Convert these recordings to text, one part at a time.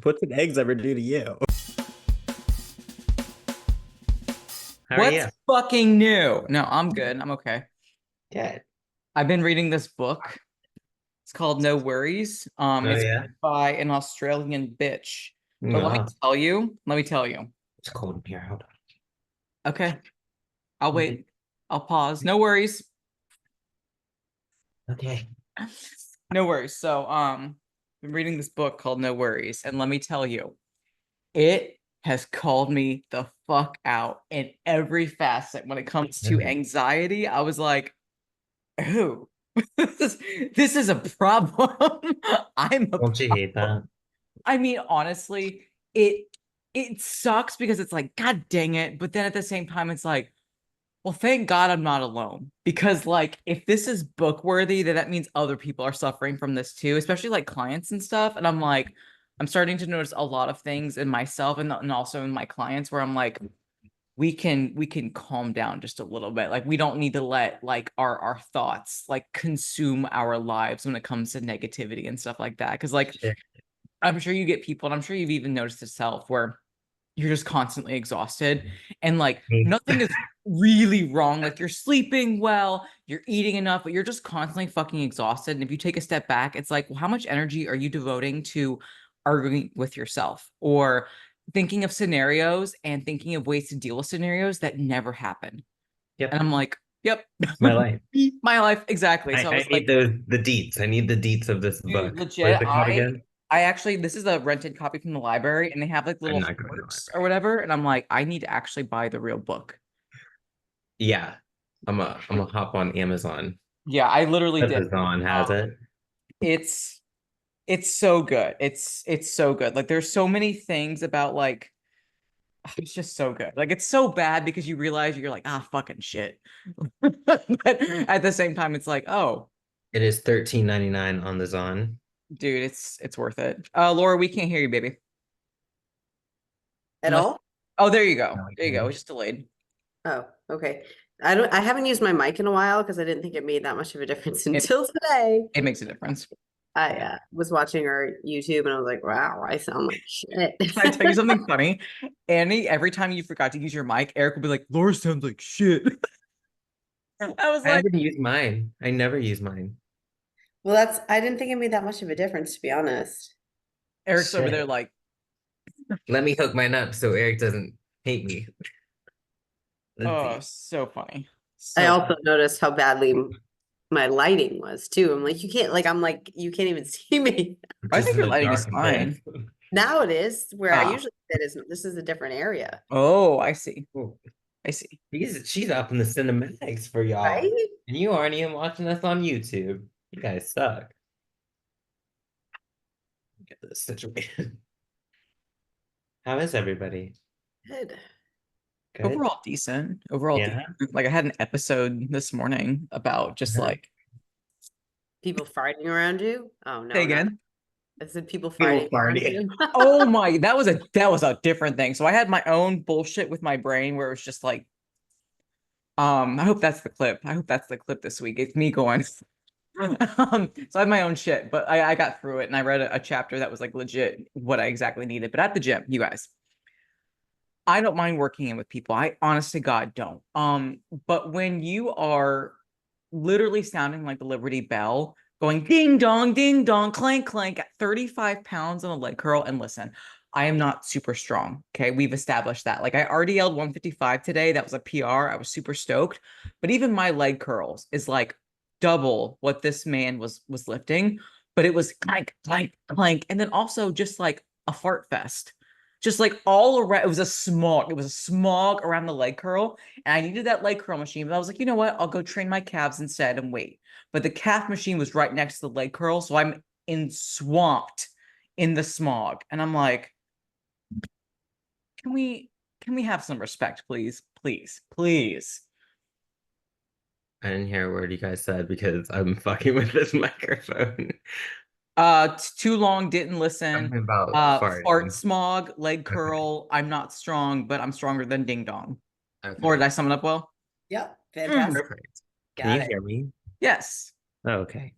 What's an eggs ever do to you? How are What's you? fucking new? No, I'm good. I'm okay. Good. I've been reading this book. It's called No Worries. Oh It's yeah. by an Australian bitch. But No, let me tell you. it's cold in here. Hold Okay, I'll on. wait. I'll pause. No worries. Okay. No worries. So, been reading this book called No Worries, and let me tell you, it has called me the fuck out in every facet when it comes to Mhm. anxiety. I was like, oh, this is a problem. I'm a Don't you hate problem. that? I mean, honestly, it sucks because it's like, God dang it. But then at the same time, it's like, well, thank God I'm not alone. Because like if this is book worthy, then that means other people are suffering from this too, especially like clients and stuff. And I'm like, I'm starting to notice a lot of things in myself and also in my clients where I'm like, we can calm down just a little bit. Like we don't need to let like our thoughts like consume our lives when it comes to negativity and stuff like that. Because like Shit. I'm sure you get people, and I'm sure you've even noticed yourself where you're just constantly exhausted and like Me. nothing is really wrong. Like you're sleeping well, you're eating enough, but you're just constantly fucking exhausted. And if you take a step back, it's like, well, how much energy are you devoting to arguing with yourself or thinking of scenarios and thinking of ways to deal with scenarios that never happen? And Yep. I'm like, yep, It's my life. my life. Exactly. So I I was need like, the deets. I need the deets of this dude, book. What is legit, it called again? I actually this is a rented copy from the library and they have like I'm little not going to the quirks or library. whatever. And I'm like, I need to actually buy the real book. Yeah. I'm a hop on Amazon. Yeah, I literally did. Amazon has Um, it. it's it's so good. It's so good. Like there's so many things about like it's just so good. Like it's so bad because you realize you're like, ah, fucking shit. But at the same time, it's like, oh, It is 13.99 on the Zon. dude, it's worth it. Laura, we can't hear you, baby. At Unless all? oh, there you go. No, I There you go. can. It's just delayed. Oh, okay. I haven't used my mic in a while because I didn't think it made that much of a difference It until today. it makes a difference. I was watching our YouTube and I was like, wow, I sound like shit. Can I tell you something funny? Annie, every time you forgot to use your mic, Eric will be like, Laura sounds like shit. I was I like, haven't used mine. I never use mine. Well, I didn't think it made that much of a difference, to be honest. Eric's over there Shit. like, Let me hook mine up so Eric doesn't hate me. Let's oh, see. so funny. I So also noticed how badly my lighting was too. I'm like, you can't like I'm like, you can't even see me. I Just think in your the lighting is dark fine. place. Now it is where I Ah, usually sit is this is a different area, oh, I see. Oh, I see. she's up in the cinematics for y'all. right? And you aren't even watching us on YouTube. You guys suck. Get this situation. How is everybody? Good. Good? Overall decent. Overall Yeah. decent. Like I had an episode this morning about just Uh-huh. like People fighting around you? Oh say no, not again. I said people People fighting around party. you. Oh my, that was a different thing. So I had my own bullshit with my brain where it was just like, I hope that's the clip. I hope that's the clip this week. It's me going. So I had my own shit, but I got through it and I read a chapter that was like legit what I exactly needed. But at the gym, you guys, I don't mind working in with people. I honest to God don't. But when you are literally sounding like the Liberty Bell, going ding dong, clank, clank at 35 pounds on a leg curl, and listen, I am not super strong. Okay. We've established that. Like I already yelled 155 today. That was a PR. I was super stoked. But even my leg curls is like double what this man was lifting. But it was clank, clank, clank. And then also just like a fart fest just like all around. It was a smog. It was a smog around the leg curl. And I needed that leg curl machine. But I was like, you know what? I'll go train my calves instead and wait. But the calf machine was right next to the leg curl. So I'm in swamped in the smog. And I'm like, can we have some respect, please? Please, please. I didn't hear a word you guys said because I'm fucking with this microphone. Too long, didn't listen. Something about Fart farting. smog, leg Okay. curl. I'm not strong, but I'm stronger than ding dong. Laura, did Okay. I sum it up well? Yep, Mm, fantastic. Perfect. Can Got you it. hear me? yes. Oh, okay.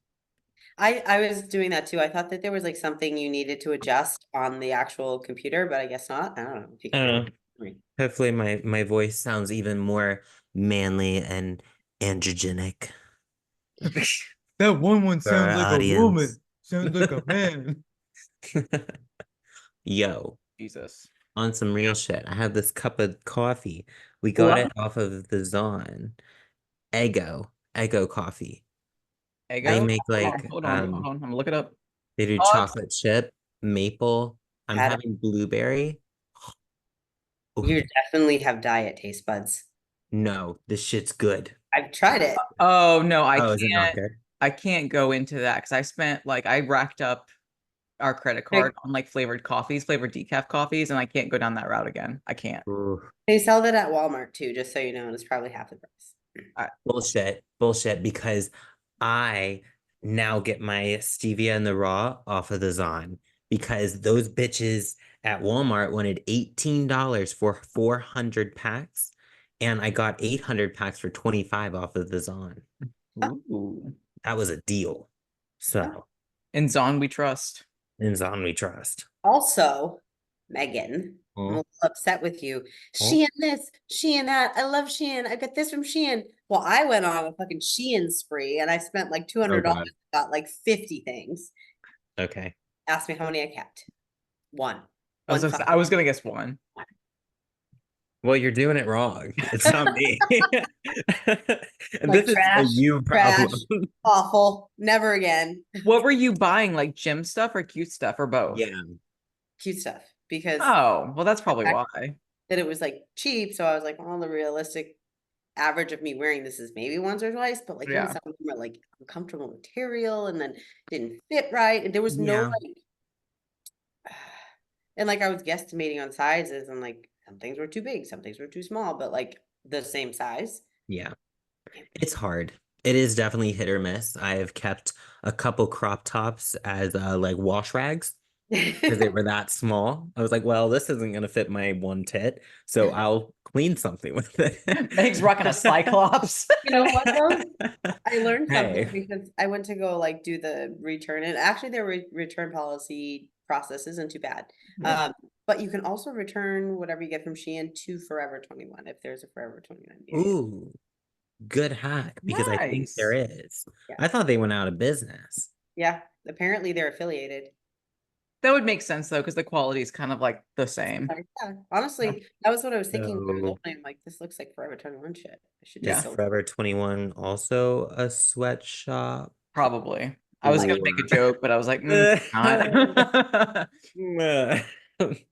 I was doing that too. I thought that there was like something you needed to adjust on the actual computer, but I guess not. I don't know if you I can hear don't know. me. Hopefully my voice sounds even more manly and androgenic That one for our sounds like a audience. woman. Sounds like a man. Yo, Jesus. on some real shit. I have this cup of coffee. We got What? it off of the Zon. Ego coffee. They Ego? make like Hold on. I'm gonna look it up. they do Oh, chocolate chip, maple. I'm Had having blueberry. You Oof, definitely have diet taste buds. no, this shit's good. I've tried it. oh no, Oh, is it not good? I can't go into that because I spent like I racked up our credit card They on like flavored coffees, flavored decaf coffees, and I can't go down that route again. I can't. Oof. they sell that at Walmart too, just so you know, and it's probably half the price. I, Bullshit, because I now get my stevia in the raw off of the Zon because those bitches at Walmart wanted $18 for 400 packs, and I got 800 packs for 25 off of the Zon. ooh. That was a deal. So, In Zon we trust. in Zon we trust. Also, Megan, I'm a Oh, little upset with you. oh, Shein this, Shein that. I love Shein. I got this from Shein. Well, I went on a fucking Shein spree and I spent like oh $200, God. got like 50 things. Okay. Ask me how many I kept. One. I One was, fuck. I was gonna guess one. Well, you're doing it wrong. It's not me. And Like this is a trash, you problem. trash, awful. Never again. What were you buying? Like gym stuff or cute stuff or both? Yeah. Cute stuff. Because Oh, well, that's the probably fact why. that it was like cheap. So I was like, well, the realistic average of me wearing this is maybe once or twice, but like even Yeah. some of them are like uncomfortable material and then didn't fit right. And there was no Yeah. like, and like I was guesstimating on sizes and like some things were too big, some things were too small, but like the same size. Yeah. It's hard. It is definitely hit or miss. I have kept a couple crop tops as like wash rags because they were that small. I was like, well, this isn't gonna fit my one tit, so I'll clean something with Meg's rocking a it. cyclops. You know what though? I learned something Hey. because I went to go like do the return and actually their return policy process isn't too bad. Yeah. Um, but you can also return whatever you get from Shein to Forever 21 if there's a Forever 21 near you. Ooh, good hack because I think there Nice. is. Yeah. I thought they went out of business. Yeah. Apparently they're affiliated. That would make sense though, because the quality is kind of like the same. Yeah. Honestly, that was what I was thinking when I was So opening. I'm like, this looks like Forever 21 shit. I should is just Yeah, go. Forever 21 also a sweatshop? probably. I was Like, gonna make a Or joke, but I was like, not.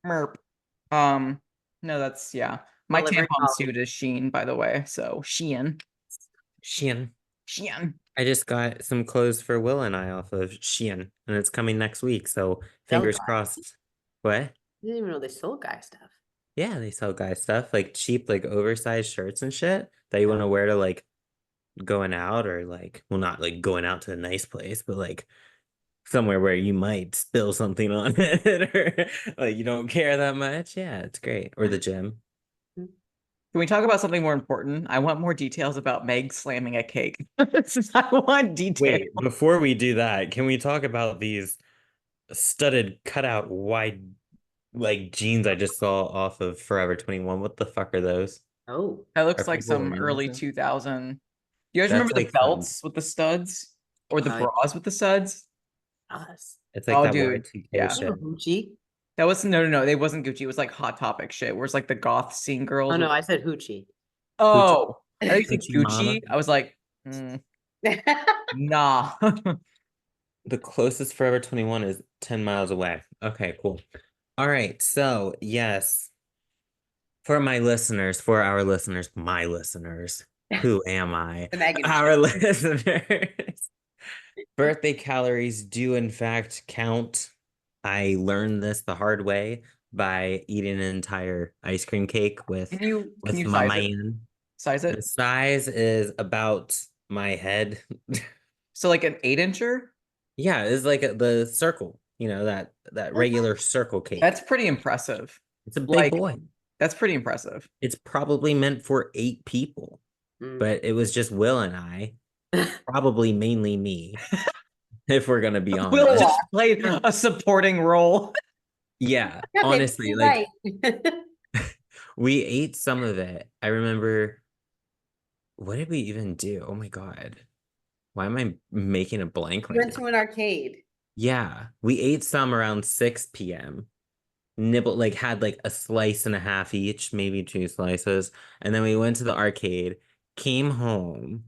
Merp. No, that's yeah. My delivery tampon policy. suit is Sheen, by the way. So Shein. Shein. Shein. I just got some clothes for Will and I off of Shein, and it's coming next week. So Sell fingers guy. crossed. What? I didn't even know they sold guy stuff. Yeah, they sell guy stuff like cheap, like oversized shirts and shit that you want to wear to like going out or like, well, not like going out to a nice place, but like somewhere where you might spill something on it or like you don't care that much. Yeah, it's great. Or the gym. Mm. Can we talk about something more important? I want more details about Meg slamming a cake. I want details. Wait, before we do that, can we talk about these studded cutout wide like jeans I just saw off of Forever 21? What the fuck are those? Oh, That Are looks like people some wearing those early now? 2000. You guys That's remember the like some, belts with the studs or the uh, bras with the studs? us. it's like Oh, that dude. Y2K Yeah. shit. Gucci. That was no. It wasn't Gucci. It was like Hot Topic shit, where it's like the goth scene Oh girls no, with. I said hoochie. Hoochie, Oh, I think you said Hoochie Mama. Gucci. I was like, nah. The closest Forever 21 is 10 miles away. Okay, cool. All right, so yes, for our listeners, my listeners, who am I? The Megan Our show. listeners. Birthday calories do in fact count. I learned this the hard way by eating an entire ice cream cake Can with you my size it? man. Size The it. size is about my head. So like an 8 incher? Yeah, it's like the circle, that regular circle cake. That's pretty impressive. It's a big Like boy. that's pretty impressive. It's probably meant for 8 people, Mm. but it was just Will and I, probably mainly me. if we're gonna be Will honest. just played a supporting role. Yeah, Yeah, baby, honestly, you're like right. we ate some of it. I remember, what did we even do? Oh my God. Why am I making a blank We right went now? to an arcade. Yeah, we ate some around 6 p.m. Nibble like had like a slice and a half each, maybe two slices. And then we went to the arcade, came home,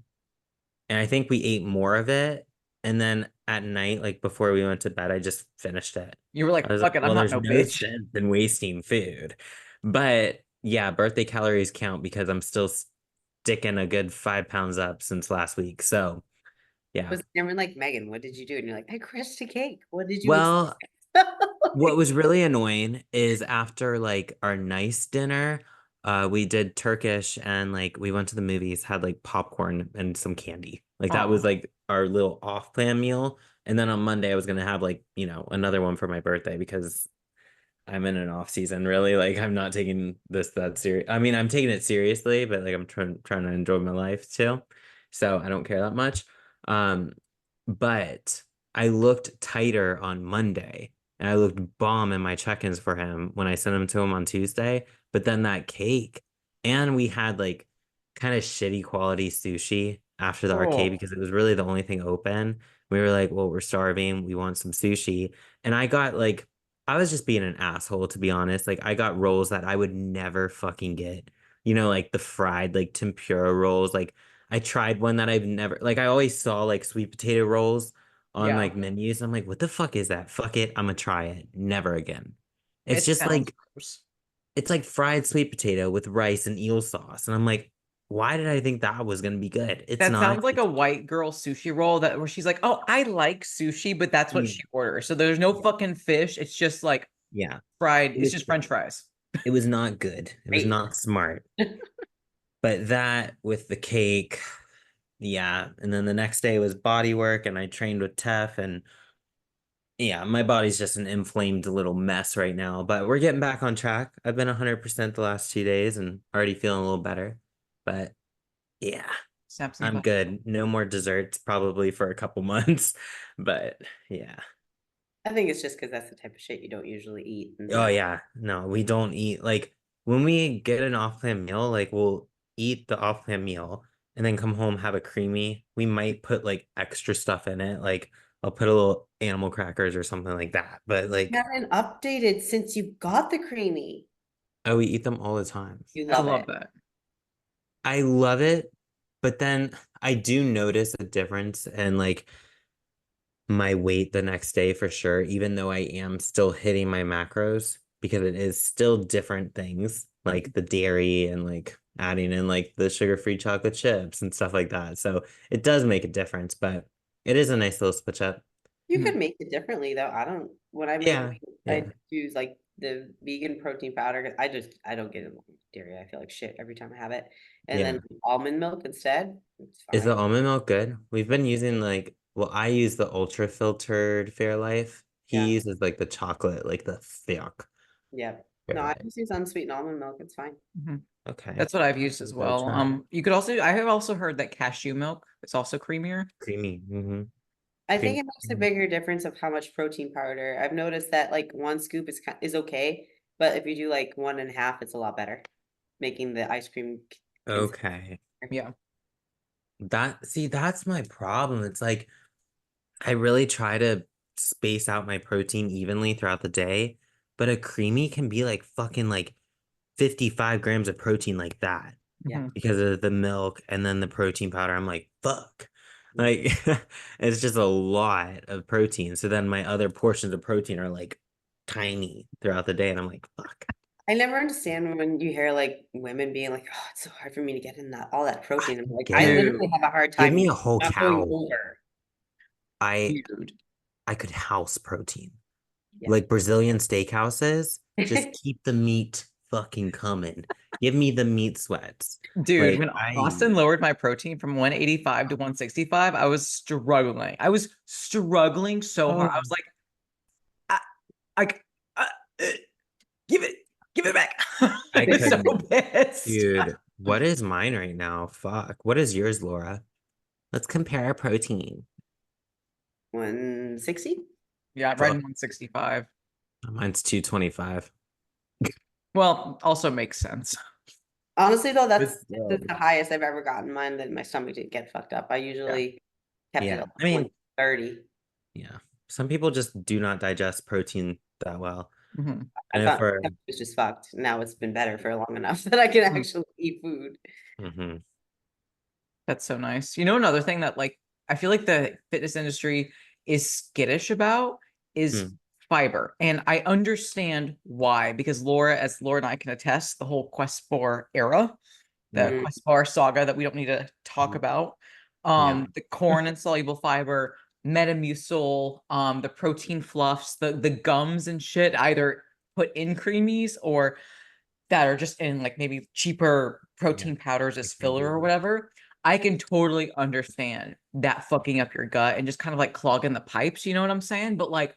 and I think we ate more of it. And then at night, like before we went to bed, I just finished it. You were I like, was like, fuck it, I'm well, not there's no no bitch. sense in wasting food. But yeah, birthday calories count because I'm still sticking a good 5 pounds up since last week. So yeah. Was Cameron like, Megan, what did you do? And you're like, I crushed a cake. What did you expect? Well, what was really annoying is after like our nice dinner, we did Turkish and like we went to the movies, had like popcorn and some candy. Like that was Oh, like our little off-plan meal. And then on Monday I was gonna have like, another one for my birthday because I'm in an off season, really. Like I'm not taking this that serious. I mean, I'm taking it seriously, but like I'm trying to enjoy my life too. So I don't care that much. Um, but I looked tighter on Monday and I looked bomb in my check-ins for him when I sent him to him on Tuesday. But then that cake, and we had like kind of shitty quality sushi after the arcade oh, because it was really the only thing open. We were like, well, we're starving. We want some sushi. And I got like I was just being an asshole, to be honest. Like, I got rolls that I would never fucking get. Like the fried, like tempura rolls. Like, I tried one that I've never, like, I always saw like sweet potato rolls on yeah. like menus. I'm like, what the fuck is that? Fuck it. I'm gonna try it. Never again. It's It just sounds like, gross. it's like fried sweet potato with rice and eel sauce. And I'm like, why did I think that was gonna be good? It's That not. sounds like a white girl sushi roll that where she's like, "Oh, I like sushi," but that's what You- she orders. So there's no fucking fish. It's just like yeah. fried. It It's was just French shitty. fries. It was not good. It was Right. not smart. But that with the cake, yeah. And then the next day was body work, and I trained with Tef, and yeah, my body's just an inflamed little mess right now. But we're getting back on track. I've been 100% the last 2 days and already feeling a little better. But yeah, Snap some I'm fun. good. No more desserts probably for a couple months. But yeah. I think it's just because that's the type of shit you don't usually eat. And Oh now yeah. No, we don't eat like when we get an off-plan meal, like we'll eat the off-plan meal and then come home, have a creamy. We might put like extra stuff in it. Like I'll put a little animal crackers or something like that. But you like, haven't updated since you got the creamy. oh, we eat them all the time. You I love love it. that. I love it, but then I do notice a difference in like my weight the next day for sure, even though I am still hitting my macros because it is still different things like the dairy and like adding in like the sugar-free chocolate chips and stuff like that. So it does make a difference, but it is a nice little switch up. You could Mhm. make it differently though. I don't, when I make, Yeah, I yeah, use like the vegan protein powder. 'Cause I don't get dairy. I feel like shit every time I have it. And then yeah. almond milk instead. It's Is the fine. almond milk good? We've been using like, well, I use the ultra filtered Fairlife. Yeah. He uses like the chocolate, like the thick Yeah. No, I Fairlife. just use unsweetened almond milk. It's fine. Mhm. Okay, That's what I've used I'll as give it a well. try. You could also, I have also heard that cashew milk is also creamier. Creamy. I think Creamy. it makes a bigger difference of how much protein powder. I've noticed that like one scoop is okay, but if you do like one and a half, it's a lot better, making the ice cream consistency. Okay. Yeah. That's my problem. It's like I really try to space out my protein evenly throughout the day, but a creamy can be like fucking like 55 grams of protein like that Yeah. Mhm. because of the milk and then the protein powder. I'm like, fuck. Yeah. Like it's just a lot of protein. So then my other portions of protein are like tiny throughout the day, and I'm like, fuck. I never understand when you hear like women being like, "Oh, it's so hard for me to get in that all that I protein." I'm like, get I it. literally Dude, have a hard Give time me a whole not going cow. over. I dude, I could house protein. Yeah. Like Brazilian steakhouses, just keep the meat fucking coming. Give me the meat sweats. dude, Like when Austin lowered my protein from 185 to 165, I was struggling. I was struggling so hard. I oh, was like, I, I, uh, uh, give it, give it back. I I was so couldn't, pissed. dude. What is mine right now? Fuck. What is yours, Laura? Let's compare our protein. 160. Yeah, right in 165. Mine's 225. Well, also makes sense. Honestly, though, It's that's the highest I've ever gotten mine. Then my stomach didn't get fucked up. I usually kept it yeah. at I mean, 130. yeah. Some people just do not digest protein that well. Mhm. I And if thought we're it was just fucked. Now it's been better for long enough that I can Mhm. actually eat food. Mhm. That's so nice. You know, another thing that like I feel like the fitness industry is skittish about is Mm. fiber. And I understand why, because Laura, as Laura and I can attest, the whole Quest bar era, the Mm. Quest bar saga that we don't need to talk about. Yeah. The corn and soluble fiber, Metamucil, the protein fluffs, the gums and shit, either put in creamies or that are just in like maybe cheaper Yeah. protein powders as filler or whatever. I can totally understand that fucking up your gut and just kind of like clogging the pipes, you know what I'm saying? But like,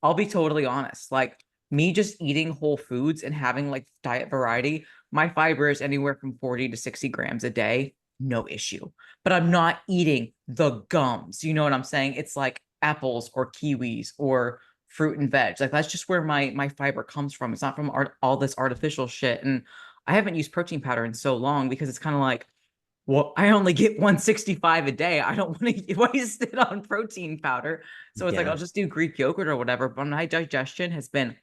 I'll be totally honest, like me just eating whole foods and having like diet variety, my fiber is anywhere from 40 to 60 grams a day, no issue. But I'm not eating the gums, you know what I'm saying? It's like apples or kiwis or fruit and veg. Like that's just where my fiber comes from. It's not from all this artificial shit. And I haven't used protein powder in so long because it's kind of like, well, I only get 165 a day. I don't want to waste it on protein powder. So it's like Yeah. I'll just do Greek yogurt or whatever. But my digestion has been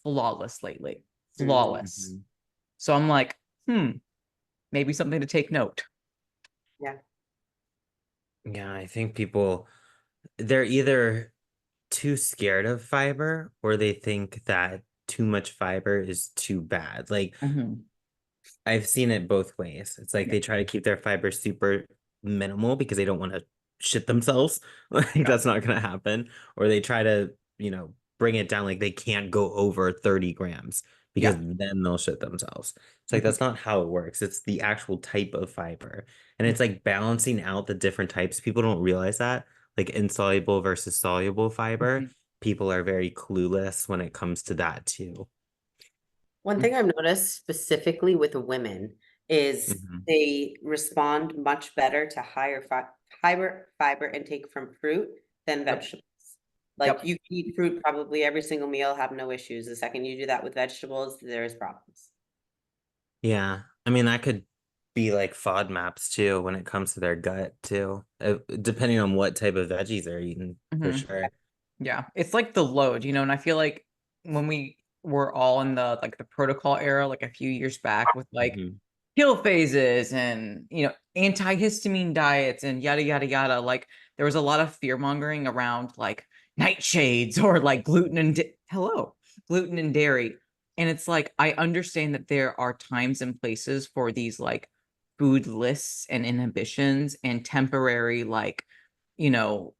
flawless lately. Mm. Flawless. So I'm like, maybe something to take note. Yeah. Yeah, I think people they're either too scared of fiber or they think that too much fiber is too bad. Like Mhm. I've seen it both ways. It's like Yeah. they try to keep their fiber super minimal because they don't want to shit themselves. Like Yeah. that's not gonna happen. Or they try to, bring it down like they can't go over 30 grams because Yeah. then they'll shit themselves. It's like Mhm. that's not how it works. It's the actual type of fiber. And it's like balancing out the different types. People don't realize that. Like insoluble versus soluble fiber. Mhm. People are very clueless when it comes to that too. One thing I've noticed specifically with women is Mhm. they respond much better to higher fiber intake from fruit than Yep. vegetables. Like Yep. you can eat fruit probably every single meal, have no issues. The second you do that with vegetables, there's problems. Yeah. I mean, that could be like FODMAPs too when it comes to their gut too, depending on what type of veggies they're eating for Mhm. sure. Yeah. It's like the load, you know, and I feel like when we were all in the like the protocol era, like a few years back with like Mhm. pill phases and antihistamine diets and yada yada yada, like there was a lot of fear mongering around like nightshades or like gluten and dairy. And it's like I understand that there are times and places for these like food lists and inhibitions and temporary like you know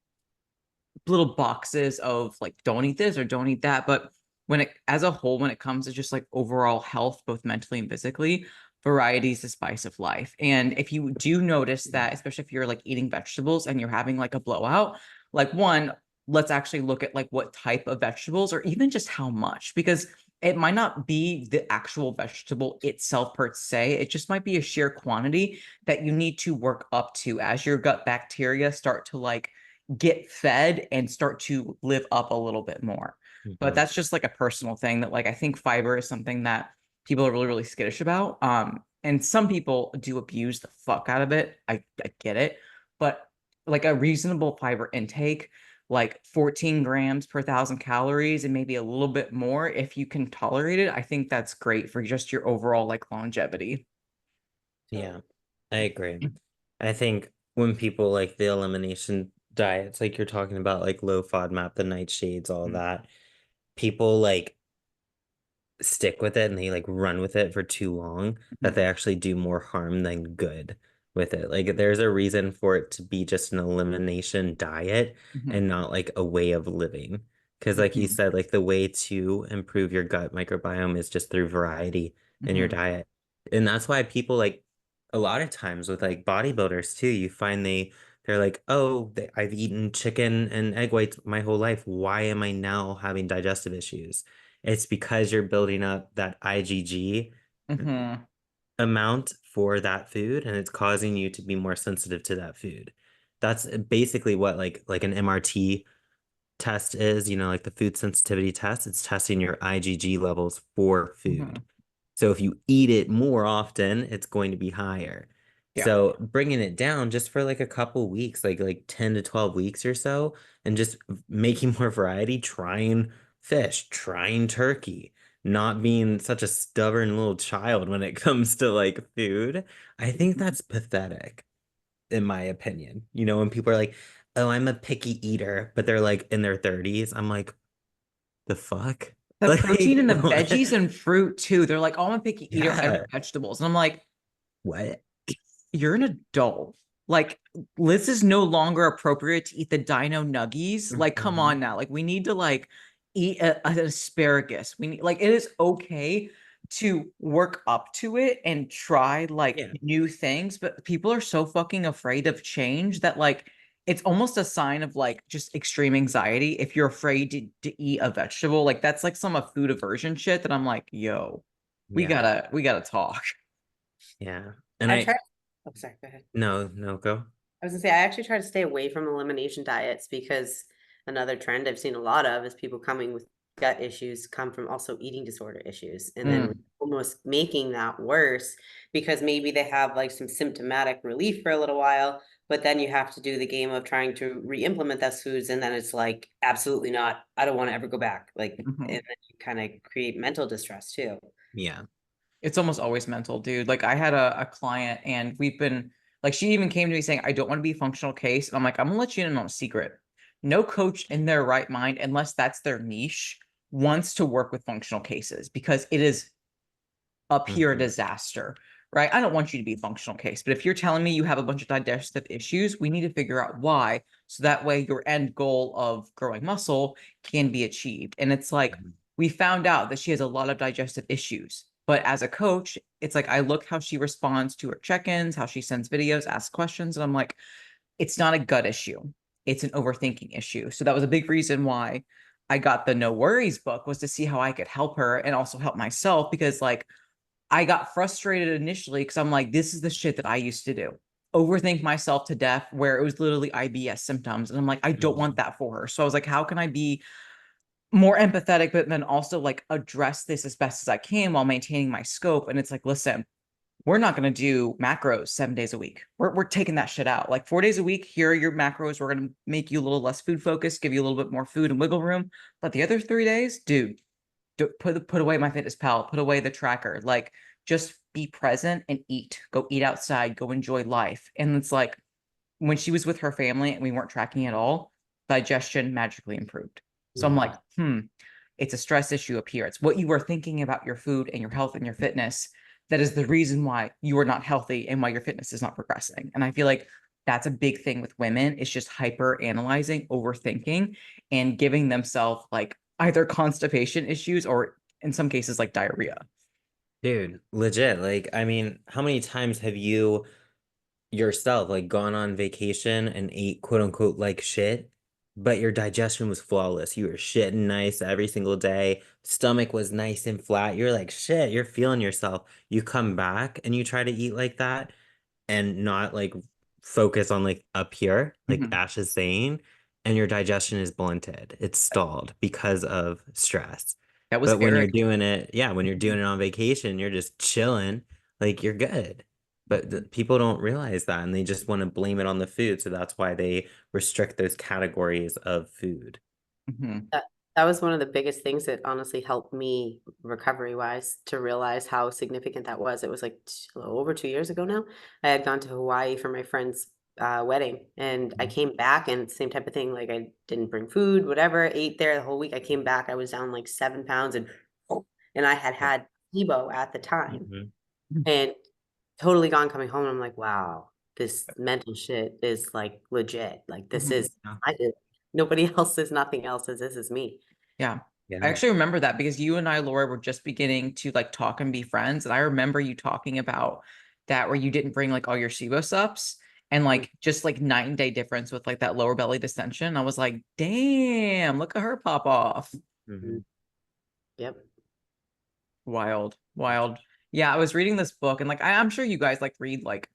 little boxes of like don't eat this or don't eat that. But when it as a whole, when it comes to just like overall health, both mentally and physically, variety is the spice of life. And if you do notice that, especially if you're like eating vegetables and you're having like a blowout, like one, let's actually look at like what type of vegetables or even just how much, because it might not be the actual vegetable itself per se. It just might be a sheer quantity that you need to work up to as your gut bacteria start to like get fed and start to live up a little bit more. But Mhm. that's just like a personal thing that like I think fiber is something that people are really, really skittish about. And some people do abuse the fuck out of it. I get it. But like a reasonable fiber intake, like 14 grams per 1,000 calories and maybe a little bit more if you can tolerate it, I think that's great for just your overall like longevity. Yeah, I agree. I think when people like the elimination diets, like you're talking about, like low FODMAP, the nightshades, all Mhm. that, people like stick with it and they like run with it for too long that they actually do more harm than good with it. Like there's a reason for it to be just an elimination diet Mhm. and not like a way of living. Because like you Mhm. said, like the way to improve your gut microbiome is just through variety in your Mhm. diet. And that's why people like a lot of times with like bodybuilders too, you find they're like, oh, I've eaten chicken and egg whites my whole life. Why am I now having digestive issues? It's because you're building up that IgG Mhm. amount for that food and it's causing you to be more sensitive to that food. That's basically what like an MRT test is, like the food sensitivity test, it's testing your IgG levels for food. Mhm. So if you eat it more often, it's going to be higher. Yeah. So bringing it down just for like a couple weeks, like 10 to 12 weeks or so, and just making more variety, trying fish, trying turkey, not being such a stubborn little child when it comes to like food. I think that's pathetic, in my opinion. When people are like, "Oh, I'm a picky eater," but they're like in their 30s, I'm like, the fuck? The protein Like, in the what? veggies and fruit too. They're like, oh, I'm a picky eater. I Yeah. don't vegetables. And I'm like, What? you're an adult. Like, this is no longer appropriate to eat the dino nuggies. Like, come Mhm. on now. Like, we need to like eat an asparagus. We need like it is okay to work up to it and try like Yeah. new things, but people are so fucking afraid of change that like it's almost a sign of like just extreme anxiety if you're afraid to eat a vegetable. Like that's like some of food aversion shit that I'm like, yo, Yeah. we gotta talk. Yeah. And I've tried. Oh, sorry. Go ahead. no, go. I was gonna say I actually try to stay away from elimination diets because another trend I've seen a lot of is people coming with gut issues come from also eating disorder issues, and then Mm, almost making that worse because maybe they have like some symptomatic relief for a little while, but then you have to do the game of trying to re-implement those foods, and then it's like absolutely not. I don't want to ever go back. Like, and mhm. then you kind of create mental distress too. Yeah. It's almost always mental, dude. Like I had a client and we've been like she even came to me saying, I don't want to be a functional case. And I'm like, I'm gonna let you in on a secret. No coach in their right mind, unless that's their niche, wants to work with functional cases because it is a pure Hmm. disaster. Right. I don't want you to be a functional case, but if you're telling me you have a bunch of digestive issues, we need to figure out why. So that way your end goal of growing muscle can be achieved. And it's like we found out that she has a lot of digestive issues. But as a coach, it's like I look how she responds to her check-ins, how she sends videos, asks questions, and I'm like, it's not a gut issue. It's an overthinking issue. So that was a big reason why I got the No Worries book was to see how I could help her and also help myself because like I got frustrated initially because I'm like, this is the shit that I used to do. Overthink myself to death, where it was literally IBS symptoms. And I'm like, I don't want Hmm. that for her. So I was like, how can I be more empathetic, but then also like address this as best as I can while maintaining my scope? And it's like, listen, we're not going to do macros 7 days a week. We're taking that shit out. Like 4 days a week, here are your macros. We're going to make you a little less food focused, give you a little bit more food and wiggle room. But the other 3 days, dude, put away my fitness pal, put away the tracker, like just be present and eat, go eat outside, go enjoy life. And it's like when she was with her family and we weren't tracking at all, digestion magically improved. So I'm like, it's a stress issue up here. It's what you are thinking about your food and your health and your fitness that is the reason why you are not healthy and why your fitness is not progressing. And I feel like that's a big thing with women. It's just hyper analyzing, overthinking, and giving themselves like either constipation issues or in some cases like diarrhea. Dude, legit. Like, I mean, how many times have you yourself like gone on vacation and ate quote unquote like shit, but your digestion was flawless. You were shitting nice every single day. Stomach was nice and flat. You're like, shit, you're feeling yourself. You come back and you try to eat like that and not like focus on like up here, like Mhm. Ash is saying, and your digestion is blunted. It's stalled because of stress. That was But when you're Eric. doing it, yeah, when you're Mhm. doing it on vacation, you're just chilling, like you're good. But Mhm. people don't realize that and they just want to blame it on the food. So that's why they restrict those categories of food. Mhm. That that was one of the biggest things that honestly helped me recovery wise to realize how significant that was. It was like over 2 years ago now. I had gone to Hawaii for my friend's wedding, and I Mhm. came back and same type of thing. Like I didn't bring food, whatever. Ate there the whole week. I came back. I was down like 7 pounds, and I had had SIBO at the time, Mhm. and totally gone coming home. And I'm like, wow, this mental shit is like legit. Like this Mhm. is I did. Nobody else is nothing else is this is me. Yeah. I Yeah. actually remember that because you and I, Laura, were just beginning to like talk and be friends. And I remember you talking about that where you didn't bring like all your SIBO subs and Mm, like just like night and day difference with like that lower belly distension. I was like, damn, look at her pop off. mm, Mhm. Yep. Wild, wild. Yeah, I was reading this book and like I'm sure you guys like read like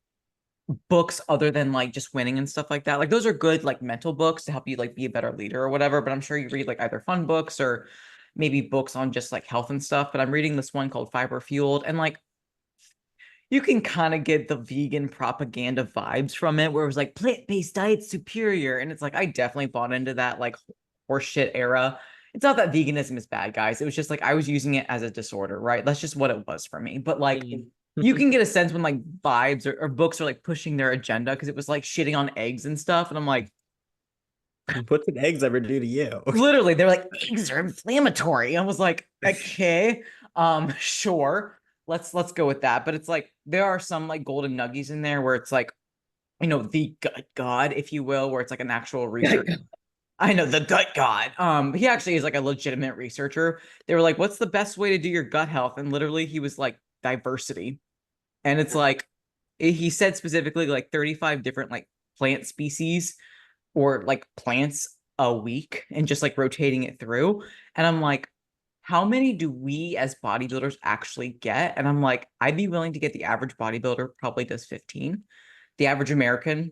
books other than like just winning and stuff like that. Like those are good like mental books to help you like be a better leader or whatever, but I'm sure you read like either fun books or maybe books on just like health and stuff. But I'm reading this one called Fiber Fueled, and like you can kind of get the vegan propaganda vibes from it, where it was like plant-based diet's superior. And it's like, I definitely bought into that like horseshit era. It's not that veganism is bad, guys. It was just like I was using it as a disorder, right? That's just what it was for me. But like you can get a sense when like vibes or books are like pushing their agenda, because it was like shitting on eggs and stuff. And I'm like, What did eggs ever do to you? literally, they're like, eggs are inflammatory. I was like, okay, sure. Let's go with that. But it's like there are some like golden nuggies in there where it's like, the gut god, if you will, where it's like an actual research. I know, the gut god. He actually is like a legitimate researcher. They were like, what's the best way to do your gut health? And literally he was like, diversity. And it's like he said specifically like 35 different like plant species or like plants a week and just like rotating it through. And I'm like, how many do we as bodybuilders actually get? And I'm like, I'd be willing to get the average bodybuilder probably does 15. The average American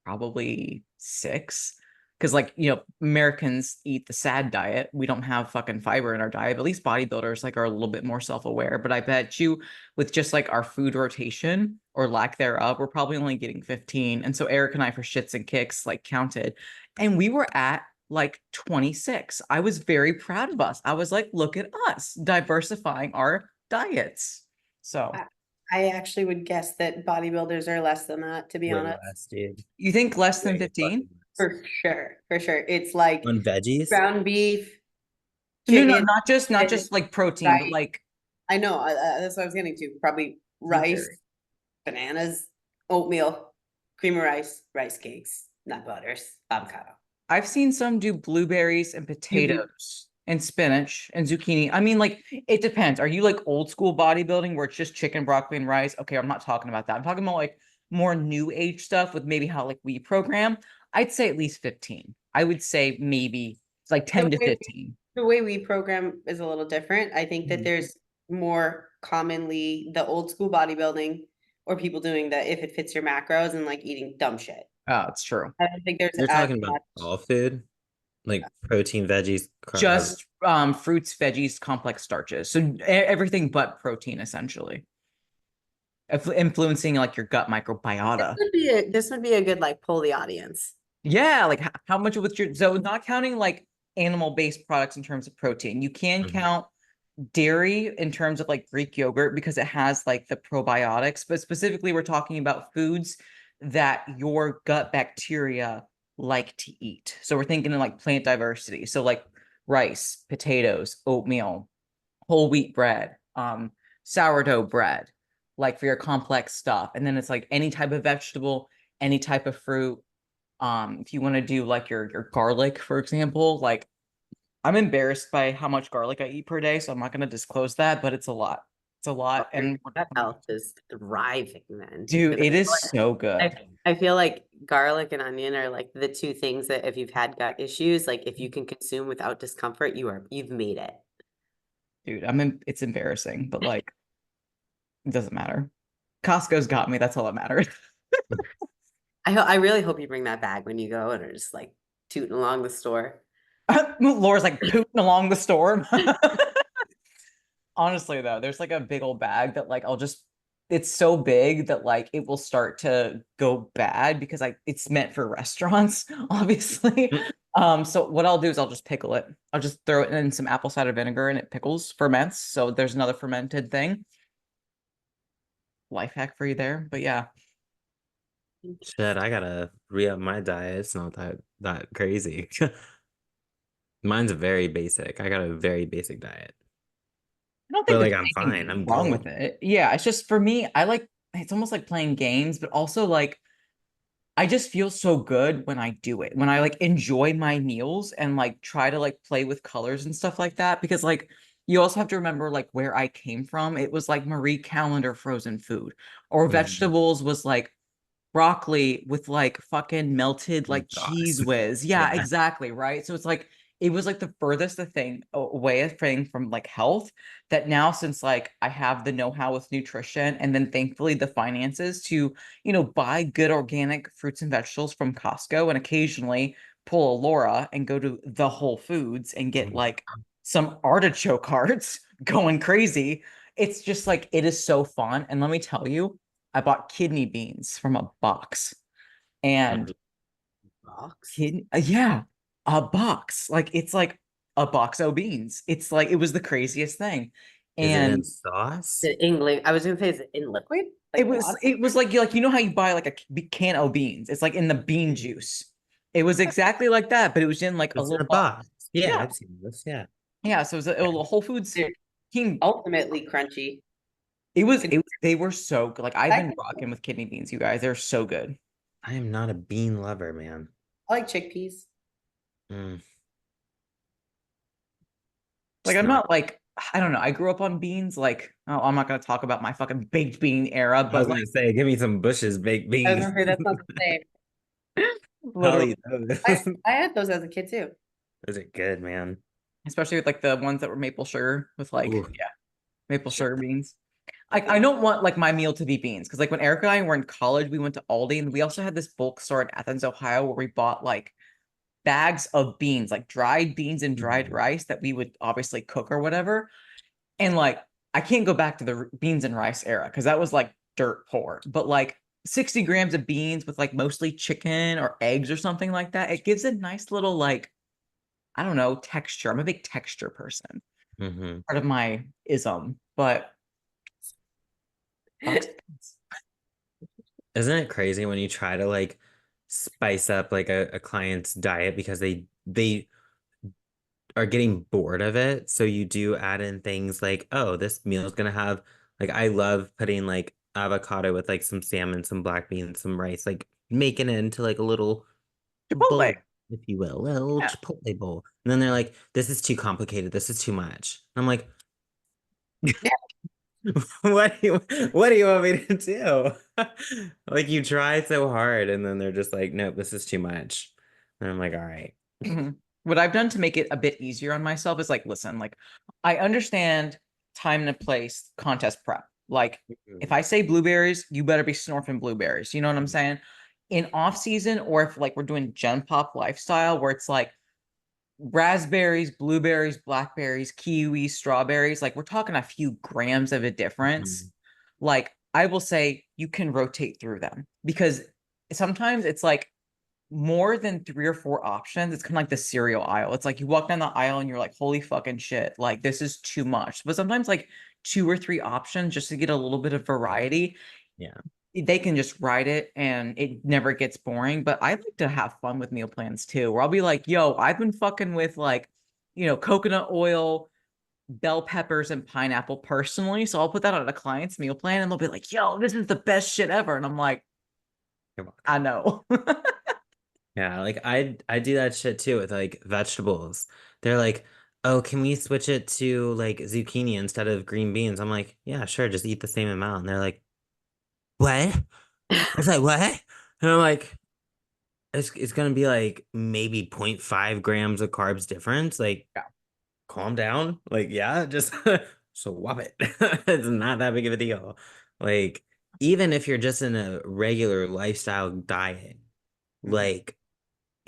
probably 6. Because like, Americans eat the sad diet. We don't have fucking fiber in our diet. But at least bodybuilders like are a little bit more self-aware. But I bet you with just like our food rotation or lack thereof, we're probably only getting 15. And so Eric and I, for shits and kicks, like counted. And we were at like 26. I was very proud of us. I was like, look at us diversifying our diets. So I actually would guess that bodybuilders are less than that, to be Way honest. less, dude. you think less than Way 15? fucking less. For sure, for sure. It's like On veggies? ground beef, No, no, chicken, not just like protein, but rice. like I know, that's what I was getting to. Probably rice, blueberry. bananas, oatmeal, cream of rice, rice cakes, nut butters, avocado. I've seen some do blueberries and potatoes and spinach and zucchini. I mean, like, it depends. Are you like old school bodybuilding where it's just chicken, broccoli, and rice? Okay, I'm not talking about that. I'm talking about like more new age stuff with maybe how like we program. I'd say at least 15. I would say maybe it's like 10 to 15. The way we program is a little different. I think that Mhm. there's more commonly the old school bodybuilding or people doing the if it fits your macros and like eating dumb shit. Oh, it's true. I don't think there's You're as talking about much. all food? Like protein, veggies, carbs. Just fruits, veggies, complex starches. So everything but protein, essentially. Influencing like your gut microbiota. This would be a good like poll the audience. Yeah, like how much with your, so not counting like animal-based products in terms of protein. You can Mhm. count dairy in terms of like Greek yogurt because it has like the probiotics, but specifically we're talking about foods that your gut bacteria like to eat. So we're thinking of like plant diversity. So like rice, potatoes, oatmeal, whole wheat bread, sourdough bread, like for your complex stuff. And then it's like any type of vegetable, any type of fruit. If you want to do like your garlic, for example, like I'm embarrassed by how much garlic I eat per day, so I'm not going to disclose that, but it's a lot. It's a lot. And Gut health is thriving then. dude, it is Like, so good. I feel like garlic and onion are like the two things that if you've had gut issues, like if you can consume without discomfort, you've made it. Dude, it's embarrassing, but like it doesn't matter. Costco's got me. That's all that matters. I really hope you bring that bag when you go and are just like tooting along the store. Laura's like pooting along the store. Honestly, though, there's like a big old bag that like it's so big that like it will start to go bad because it's meant for restaurants, obviously. So what I'll do is I'll just pickle it. I'll just throw it in some apple cider vinegar and it pickles, ferments. So there's another fermented thing. Life hack for you there. But yeah. Shit, I gotta re-up my diet. It's not that crazy. Mine's very basic. I got a very basic diet. I don't think But there's like I'm fine. anything I'm wrong with good. it. Yeah, it's just for me, it's almost like playing games, but also like I just feel so good when I do it. When I like enjoy my meals and like try to like play with colors and stuff like that. Because like you also have to remember like where I came from. It was like Marie Callender frozen food. Or Mhm. vegetables was like broccoli with like fucking melted like cheese Sauce. whiz. Yeah, Yeah. exactly. Right. So it's like it was like the furthest thing away thing from like health that now, since like I have the know-how with nutrition and then thankfully the finances to, buy good organic fruits and vegetables from Costco and occasionally pull a Laura and go to the Whole Foods and get like some artichoke hearts going crazy. It's just like it is so fun. And let me tell you, I bought kidney beans from a box and Box. yeah, a box. Like it's like a box of beans. It's like it was the craziest thing. Is it in And sauce? The English. I was gonna say, is it in liquid? it Like was water? it was like how you buy like a can of beans. It's like in the bean juice. It was exactly like that, but it was in like a It's in little a box. Yeah, yeah. I've seen this. Yeah. Yeah, so it was a Whole Foods They're king. ultimately crunchy. They were so good. Like I've I been rocking with kidney beans, you guys. They're so good. I am not a bean lover, man. like chickpeas. Mm, Like just I'm not. not like I don't know. I grew up on beans. Like oh, I'm not gonna talk about my fucking baked bean era, I but was like gonna say, give me some Bush's baked I was beans. gonna say that's not the same. I'll literally, eat those. I had those as a kid too. Those are good, man. especially with like the ones that were maple sugar with like Ooh, yeah, maple shit. sugar beans. Like I don't want like my meal to be beans because like when Erica and I were in college, we went to Aldi and we also had this bulk store in Athens, Ohio, where we bought like bags of beans, like dried beans and dried Mhm. rice that we would obviously cook or whatever. And like I can't go back to the beans and rice era because that was like dirt poor. But like 60 grams of beans with like mostly chicken or eggs or something like that, it gives a nice little like I don't know texture. I'm a big texture person. Mhm. Part of my ism, but box beans. Isn't it crazy when you try to like spice up like a client's diet because they are getting bored of it. So you do add in things like, oh, this meal is gonna have like I love putting like avocado with like some salmon, some black beans, some rice, like making it into like a little Chipotle. bowl, if you will, a little Yeah. Chipotle bowl. And then they're like, this is too complicated. This is too much. And I'm like, what do you want me to do? Like you try so hard and then they're just like, nope, this is too much. And I'm like, all right. Mhm. What I've done to make it a bit easier on myself is like, listen, like I understand time and a place contest prep. Like if I say blueberries, you better be snorting blueberries. You know what I'm saying? In off season, or if like we're doing Gen Pop lifestyle where it's like raspberries, blueberries, blackberries, kiwi, strawberries, like we're talking a few grams of a difference. Mhm. Like I will say you can rotate through them because sometimes it's like more than 3 or 4 options. It's kind of like the cereal aisle. It's like you walk down the aisle and you're like, holy fucking shit, like this is too much. But sometimes like 2 or 3 options just to get a little bit of variety, Yeah. they can just write it and it never gets boring. But I like to have fun with meal plans too, where I'll be like, yo, I've been fucking with like, coconut oil, bell peppers, and pineapple personally. So I'll put that on a client's meal plan and they'll be like, yo, this is the best shit ever. And I'm like, You're I welcome. know. Yeah, like I do that shit too with like vegetables. They're like, "Oh, can we switch it to like zucchini instead of green beans?" I'm like, "Yeah, sure, just eat the same amount." And they're like, "What?" It's like, "What?" And I'm like, it's gonna be like maybe 0.5 grams of carbs difference. Like, Yeah. calm down. Like, yeah, just swap it. It's not that big of a deal. Like, even if you're just in a regular lifestyle diet, Mhm. like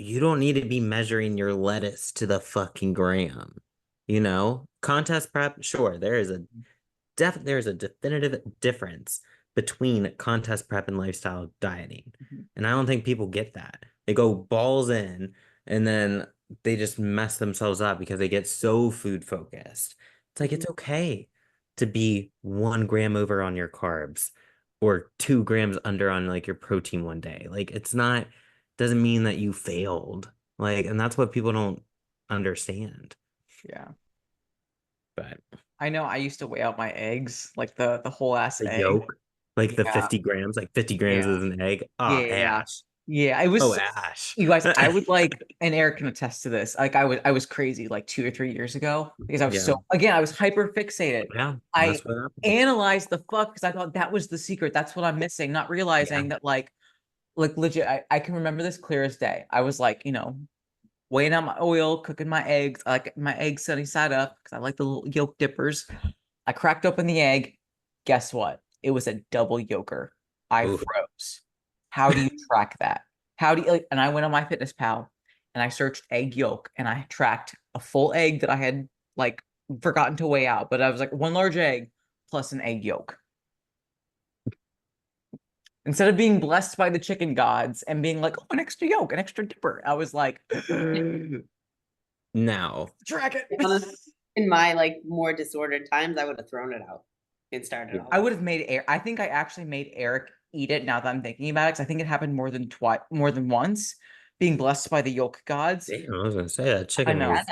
you don't need to be measuring your lettuce to the fucking gram. Contest prep, sure, there's a definitive difference between contest prep and lifestyle dieting. Mhm. And I don't think people get that. They go balls in and then they just mess themselves up because they get so food focused. It's like it's okay to be 1 gram over on your carbs or 2 grams under on like your protein one day. Like it's not doesn't mean that you failed. Like, and that's what people don't understand. Yeah. But I know I used to weigh out my eggs, like the whole ass the egg. yolk, like the Yeah. 50 grams, like 50 grams Yeah. is an egg. Ah, Yeah. Ash. Yeah. It Oh, was Ash. you guys, I would like, and Eric can attest to this. Like I was crazy like 2 or 3 years ago because I was Yeah. so again, I was hyper fixated. Yeah. I That's what happened. analyzed the fuck because I thought that was the secret. That's what I'm missing, not Yeah. realizing that like legit, I can remember this clear as day. I was like, weighing out my oil, cooking my eggs. I like my eggs sunny side up because I like the little yolk dippers. I cracked open the egg. Guess what? It was a double yolker. I Oof. froze. How do you track that? How do you like? And I went on my Fitness Pal and I searched egg yolk and I tracked a full egg that I had like forgotten to weigh out, but I was like one large egg plus an egg yolk. Instead of being blessed by the chicken gods and being like, oh, an extra yolk, an extra dipper, I was like, Now, track it. In my like more disordered times, I would have thrown it out and started Yeah. all I over. would have made Eric. I think I actually made Eric eat it now that I'm thinking about it, because I think it happened more than once, being blessed by the yolk gods. damn, I was gonna say that I chicken know. was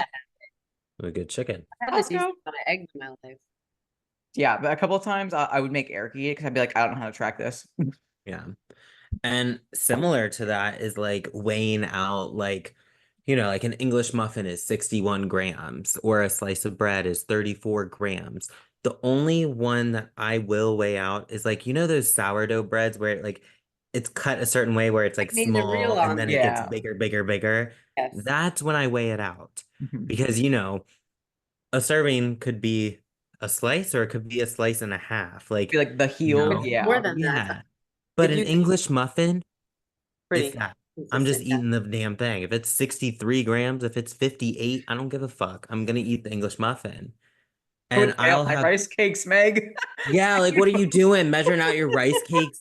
a good chicken. I had a Let's decent go. amount of eggs in my life. Yeah, but a couple of times I would make Eric eat it because I'd be like, I don't know how to track this. Yeah. And similar to that is like weighing out like, like an English muffin is 61 grams or a slice of bread is 34 grams. The only one that I will weigh out is like, those sourdough breads where like it's cut a certain way where it's like Made the small real and on then it gets Yeah. bigger, bigger, bigger. Yes. That's when I weigh it out. Mhm. Because, a serving could be a slice or it could be a slice and a half. Like, Be like the heel. More Yeah. than that, yeah. But if an you English muffin, it's pretty that. I'm just consistent. eating the damn thing. If it's 63 grams, if it's 58, I don't give a fuck. I'm gonna eat the English muffin. I And would weigh out I'll my have, rice cakes, Meg. yeah, like what are you doing? Measuring out your rice cakes,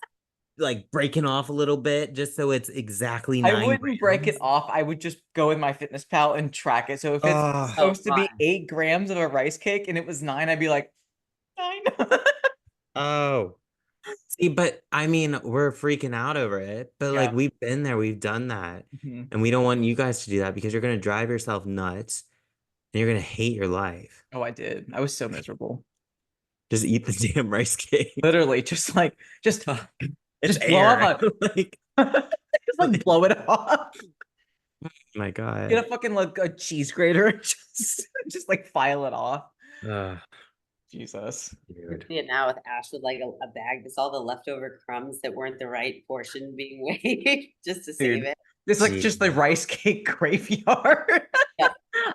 like breaking off a little bit just so it's exactly I 9 wouldn't break it grams. off. I would just go in my Fitness Pal and track it. So if it's Oh, supposed to be fun. 8 grams of a rice cake and it was 9, I'd be like, 9. oh. See, but I mean, we're freaking out over it, but like Yeah. we've been there, we've done that. Mhm. And we don't want you guys to do that because you're gonna drive yourself nuts and you're gonna hate your life. Oh, I did. I was so miserable. Just eat the damn rice cake. Literally, just like, just, It's just blow air. off Like, just like blow it off. my Get God. a fucking like a cheese grater and just like file it off. Ugh, Jesus. dude. See it now with Ash with like a bag. It's all the leftover crumbs that weren't the right portion being weighed just to save Dude. it. It's like just the Jeez. rice cake graveyard. Yeah.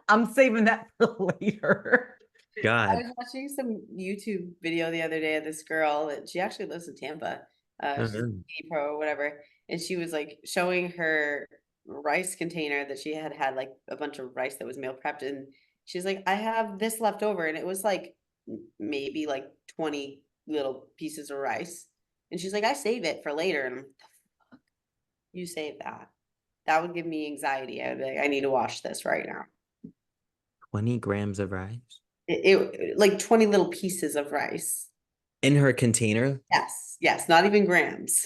I'm saving that for later. I God. was watching some YouTube video the other day of this girl that she actually lives in Tampa. She's a Uh-huh. skinny pro or whatever, and she was like showing her rice container that she had like a bunch of rice that was meal prepped, and she's like, "I have this left over," and it was like maybe like 20 little pieces of rice, and she's like, "I save it for later," and I'm like, "The fuck? You save that? That would give me anxiety. I'd be like, I need to wash this right now." 20 grams of rice It like 20 little pieces of rice. in her container. Yes, yes, not even grams.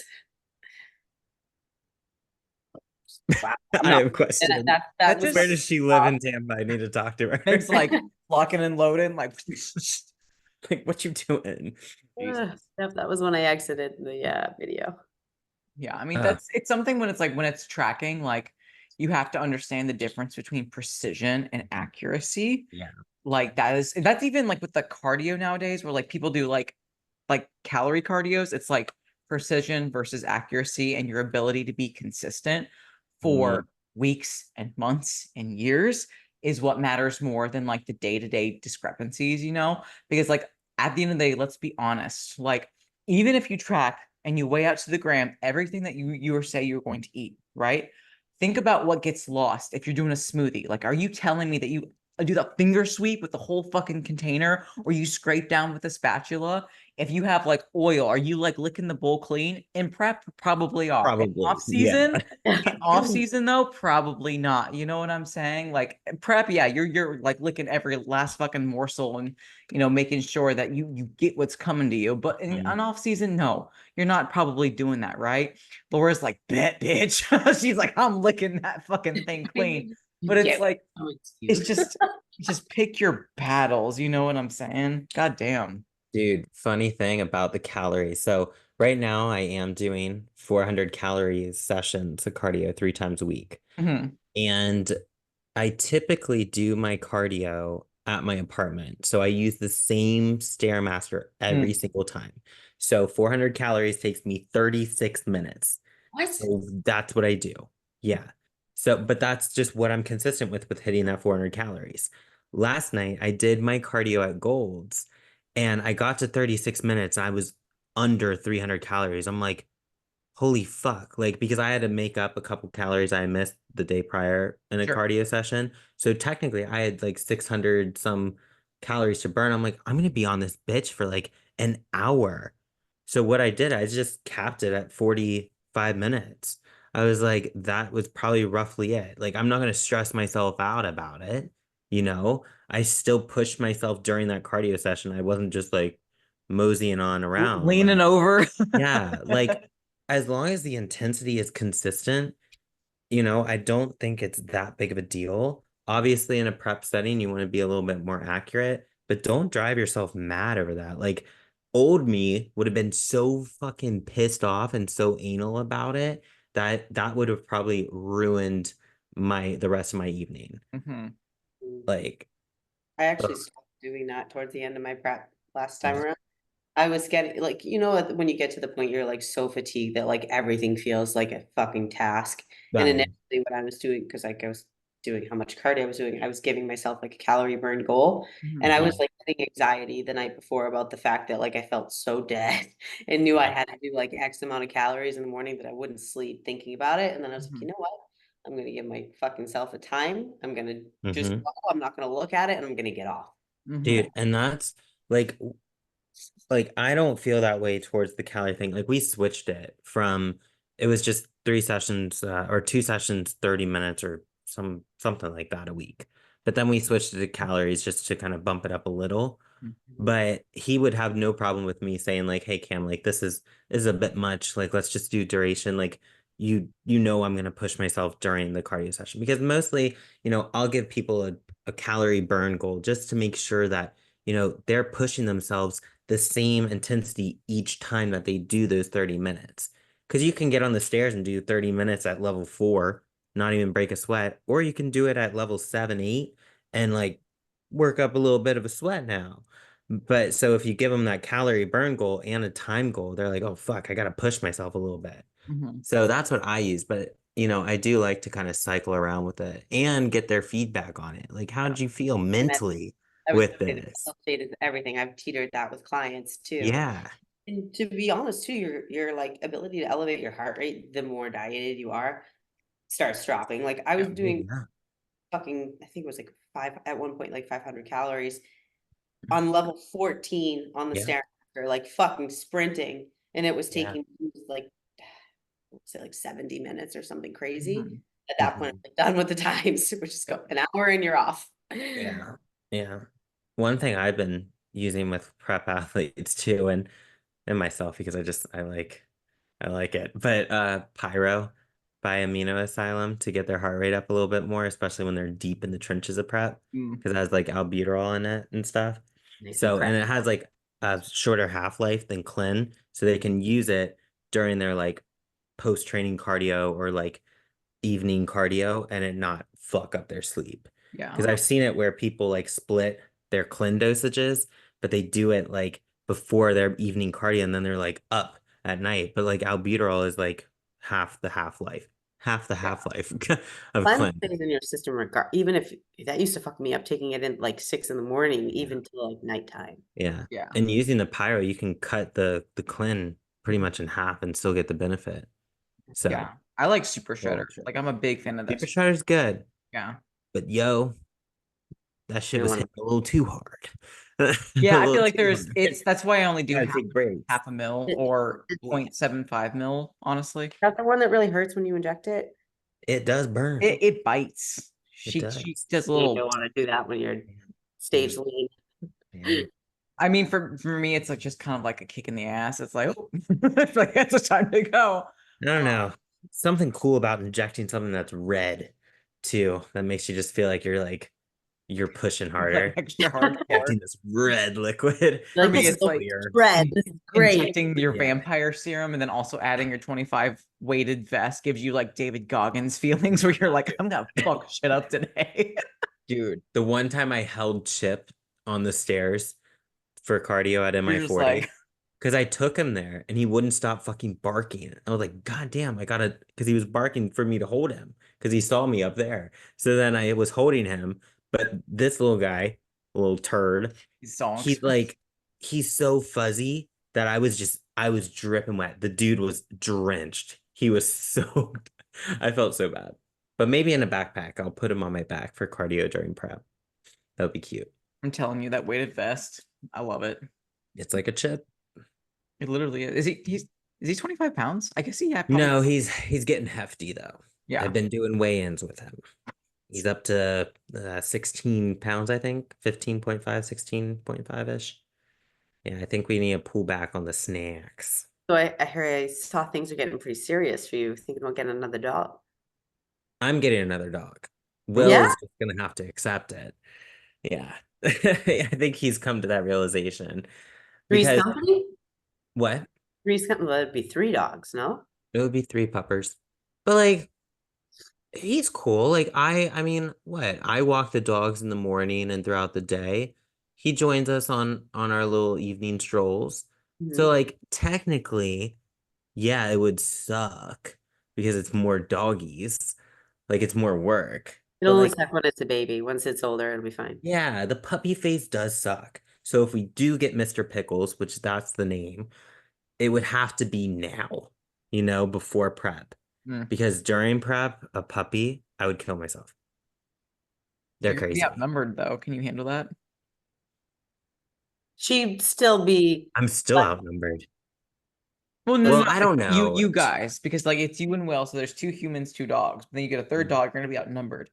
Wow, I no, have questions. that That was Where just does she live in Tampa? I need to talk to her. Meg's like locking and loading, like like, what you doing? yep, that was when I exited the video. yeah, I mean Uh, it's something when it's like when it's tracking, like you have to understand the difference between precision and accuracy. yeah. Like that's even like with the cardio nowadays, where like people do like calorie cardios, it's like precision versus accuracy and your ability to be consistent for weeks and months and years is what matters more than like the day-to-day discrepancies, because like at the end of the day, let's be honest, like even if you track and you weigh out to the gram everything that you say you're going to eat, right? Think about what gets lost if you're doing a smoothie. Like, are you telling me that you do the finger sweep with the whole fucking container, or you scrape down with a spatula? If you have like oil, are you like licking the bowl clean? In prep, probably are. Probably. In off season though, probably not. You know what I'm saying? Like prep, yeah, you're like licking every last fucking morsel and making sure that you get what's coming to you. But in an off season, no, you're not probably doing that, right? Laura's like, bet bitch. She's like, I'm licking that fucking thing clean. But it's like it's just pick your battles, you know what I'm saying? God damn. Dude, funny thing about the calories. So right now I am doing 400 calories sessions of cardio 3 times a week. Mhm. And I typically do my cardio at my apartment. So I use the same Stairmaster every single time. So 400 calories takes me 36 minutes. What? So that's what I do. Yeah. So, but that's just what I'm consistent with hitting that 400 calories. Last night, I did my cardio at Gold's and I got to 36 minutes. And I was under 300 calories. I'm like, holy fuck. Like, because I had to make up a couple calories I missed the day prior in a Sure. cardio session. So technically, I had like 600 some calories to burn. I'm like, I'm going to be on this bitch for like an hour. So what I did, I just capped it at 45 minutes. I was like, that was probably roughly it. Like, I'm not going to stress myself out about it. You know, I still pushed myself during that cardio session. I wasn't just like moseying on around. Leaning Like, over. yeah, like as long as the intensity is consistent, I don't think it's that big of a deal. Obviously, in a prep setting, you want to be a little bit more accurate, but don't drive yourself mad over that. Like, old me would have been so fucking pissed off and so anal about it that that would have probably ruined the rest of my evening. Mhm. Like, I actually ugh, stopped doing that towards the end of my prep last time yeah, around. I was getting like, when you get to the point you're like so fatigued that like everything feels like a fucking task. And oh, yeah. initially what I was doing, because like I was doing how much cardio I was doing, I was giving myself like a calorie burn goal. And I Mhm. was Mhm. like getting anxiety the night before about the fact that like I felt so dead and knew I Yeah. had to do like X amount of calories in the morning that I wouldn't sleep thinking about it. And then I was like, you Mhm. know what? I'm gonna give my fucking self a time. I'm gonna just Hmm. go. I'm not gonna look at it and I'm gonna get off. Mhm. Dude, and that's like I don't feel that way towards the calorie thing. Like we switched it from it was just 3 sessions or 2 sessions, 30 minutes or something like that a week. But then we switched it to calories just to kind of bump it up a little. Mhm. But he would have no problem with me saying like, "Hey Cam, like this is a bit much. Like let's just do duration. Like I'm gonna push myself during the cardio session because mostly, I'll give people a calorie burn goal just to make sure that, they're pushing themselves the same intensity each time that they do those 30 minutes. Because you can get on the stairs and do 30 minutes at level 4, not even break a sweat, or you can do it at level 7, 8, and like work up a little bit of a sweat now. But so if you give them that calorie burn goal and a time goal, they're like, oh, fuck, I got to push myself a little bit. Mhm. So that's what I use. But, I do like to kind of cycle around with it and get their feedback on it. Like, how did you feel And then mentally I was with gonna say the this? mental state is everything. I've teetered that with clients too. Yeah. And to be honest too, your like ability to elevate your heart rate, the more dieted you are, starts dropping. Like I was Yeah. doing Yeah. fucking, I think it was like five at one point, like 500 calories on level 14 on the Yeah. Stairmaster, like fucking sprinting. And it was Yeah. taking like, say like 70 minutes or something crazy. Mhm. At that point, Mhm. I'm like, done with the times. We just go Yep. an hour and you're off. Yeah. Yeah. One thing I've been using with prep athletes too, and myself because I like it. But Pyro by Amino Asylum to get their heart rate up a little bit more, especially when they're deep in the trenches of prep, Mm. because it has like albuterol in it and stuff. Nice and So, crack. and it has like a shorter half-life than Clen, so they can use it during their like post-training cardio or like evening cardio and it not fuck up their sleep. Yeah. Because I've seen it where people like split their Clen dosages, but they do it like before their evening cardio and then they're like up at night. But like albuterol is like half the half-life, half the Yeah. half-life of Cleanse Clen. things in your system regard, even if that used to fuck me up taking it in like 6 in the morning, Yeah. even till like nighttime. Yeah. Yeah. And using the pyro, you can cut the Clen pretty much in half and still get the benefit. So, Yeah. I like Super well, Shredder. Like I'm a big fan of Super this. Shredder's good, Yeah. but yo, that I shit don't was want hitting a little too hard. A Yeah, I feel little like too there's hard. it's that's why I only do Gotta half take breaks. half a mil to. or Is 0.75 mil, honestly. that the one that really hurts when you inject it? It does burn. It bites. It She does. does a You little. don't want to do that when you're Yeah. stage lean. Yeah. I mean, for me, it's like just kind of like a kick in the ass. It's like, oh, it's like it's time to go. I don't know. Something cool about injecting something that's red too. That makes you just feel like you're pushing Like harder. extra hardcore. Injecting this red liquid. For Like me, this This is is it's so like clear. red. This is great. injecting your Yeah. vampire serum and then also adding your 25 weighted vest gives you like David Goggins feelings where you're like, I'm gonna fuck shit up today. Dude, the one time I held Chip on the stairs for cardio at You're just like, MI40, Because I took him there and he wouldn't stop fucking barking. I was like, God damn, I gotta, because he was barking for me to hold him because he saw me up there. So then I was holding him, but this little guy, little turd, These songs. he's like, he's so fuzzy that I was dripping wet. The dude was drenched. He was soaked. I felt so bad. But maybe in a backpack, I'll put him on my back for cardio during prep. That would be cute. I'm telling you, that weighted vest. I love it. It's like a chip. It literally is. Is he 25 pounds? I guess he yeah, probably. No, he's getting hefty though. Yeah. I've been doing weigh-ins with him. He's up to 16 pounds, I think. 15.5, 16.5-ish. Yeah, I think we need to pull back on the snacks. So I heard I saw things are getting pretty serious for you, thinking about getting another dog. I'm getting another dog. Will Yeah? is just gonna have to accept it. Yeah. I think he's come to that realization Three's because company? what? Three's company, well, it'd be 3 dogs, no? It would be 3 puppers. But like he's cool. Like I mean, what? I walk the dogs in the morning and throughout the day. He joins us on our little evening strolls. So Mhm. like technically, yeah, it would suck because it's more doggies. Like it's more work. It'll But only like suck when it's a baby. Once it's older, it'll be fine. yeah, the puppy phase does suck. So if we do get Mr. Pickles, which that's the name, it would have to be now, before prep. Mm. Because during prep, a puppy, I would kill myself. They're You're pretty crazy. outnumbered though. Can you handle that? She'd still be I'm still like, outnumbered. Well, no, no, Well, no. I Like don't know. you guys, because like it's you and Will, so there's 2 humans, 2 dogs. But then you get a third dog, you're gonna be outnumbered.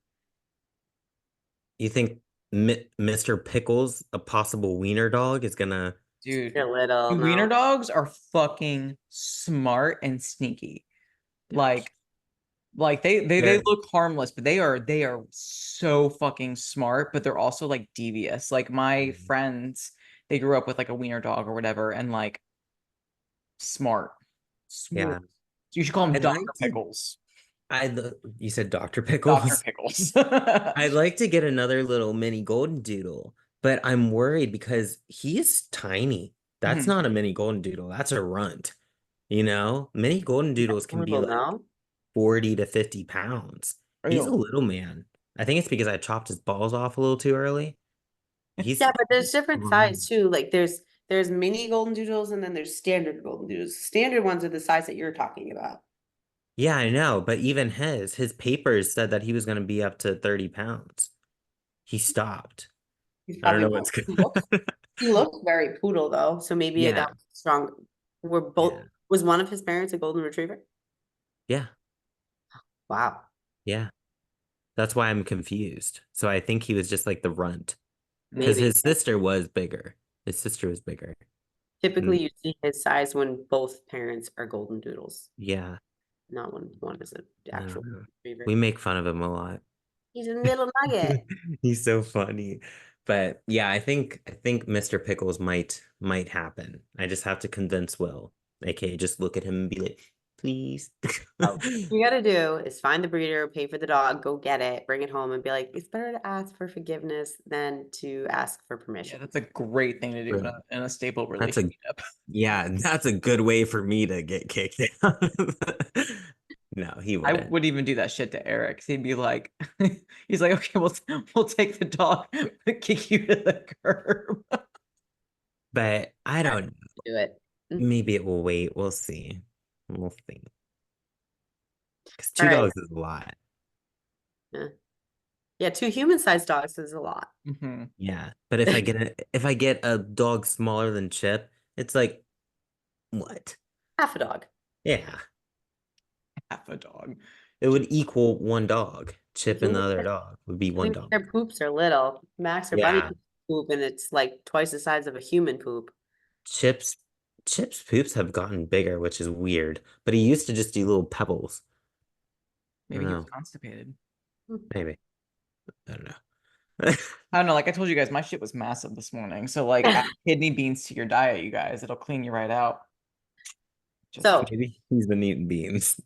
You think Mr. Pickles, a possible wiener dog, is gonna? Dude, they're little, wiener no. dogs are fucking smart and sneaky. Like, like they They're, look harmless, but they are so fucking smart, but they're also like devious. Like my friends, they grew up with like a wiener dog or whatever, and like smart. Smart. yeah. You should call him I'd Dr. like to. Pickles. You said Dr. Dr. Pickles. Pickles. I'd like to get another little mini golden doodle, but I'm worried because he is tiny. That's Mhm. not a mini golden doodle. That's a runt. Mini golden doodles can be Little, like no. 40 to 50 pounds. He's a Ew. little man. I think it's because I chopped his balls off a little too early. He's Yeah, but there's different size fine. too. Like there's mini golden doodles and then there's standard golden doodles. Standard ones are the size that you're talking about. Yeah, I know, but even his papers said that he was going to be up to 30 pounds. He stopped. He's I don't probably know more. what's good. He looks very poodle though, so maybe Yeah, that was strong. Were yeah, both was one of his parents a golden retriever? yeah, Wow, yeah. That's why I'm confused. So I think he was just like the runt because maybe. his sister was bigger. His sister was bigger. Typically, And you see his size when both parents are golden doodles, yeah, not when one is an I actual don't know. retriever. We make fun of him a lot. He's a little nugget. He's so funny. But yeah, I think Mr. Pickles might happen. I just have to convince Will. Okay, just look at him and be like, please. Oh, you gotta do is find the breeder, pay for the dog, go get it, bring it home, and be like, it's better to ask for forgiveness than to ask for Yeah, permission. that's a great thing to do in Bro, a stable That's a relationship. yeah, that's a good way for me to get kicked out. No, he I wouldn't. would even do that shit to Eric. He'd be like, he's like, okay, we'll take the dog, but kick you to the curb. But I I don't know. do it. Maybe it will wait. We'll see. We'll see. Because All two right. dogs is a lot. Yeah. Yeah, 2 human-sized dogs is a lot. Mhm. Yeah. But if I get a dog smaller than Chip, it's like what? Half a dog. Yeah. Half a dog. It would equal one dog. Chip and the Even other dog would be one even dog. their poops are little. Max or Bunny Yeah. poop, and it's like twice the size of a human poop. Chip's Chip's poops have gotten bigger, which is weird. But he used to just do little pebbles. I Maybe don't he was know. Hmm. constipated. Maybe. I don't know. I don't know. Like I told you guys, my shit was massive this morning. So like add kidney beans to your diet, you guys. It'll clean you right out. Just So Maybe he's been eating beans.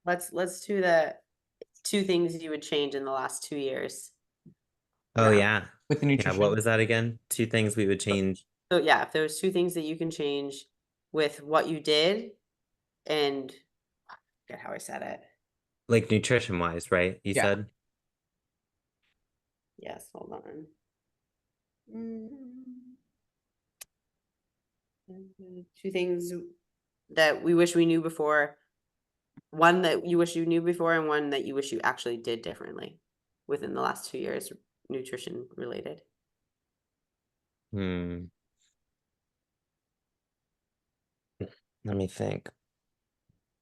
let's do the 2 things you would change in the last 2 years. Oh No. yeah. with the Yeah, what nutrition. was that again? Two things we would change. So yeah, if there was two things that you can change with what you did, and I forget how I said it. Like nutrition wise, right? You Yeah. said? Yes, hold on. Two things that we wish we knew before. One that you wish you knew before, and one that you wish you actually did differently within the last 2 years, nutrition related. Hmm. Let me think.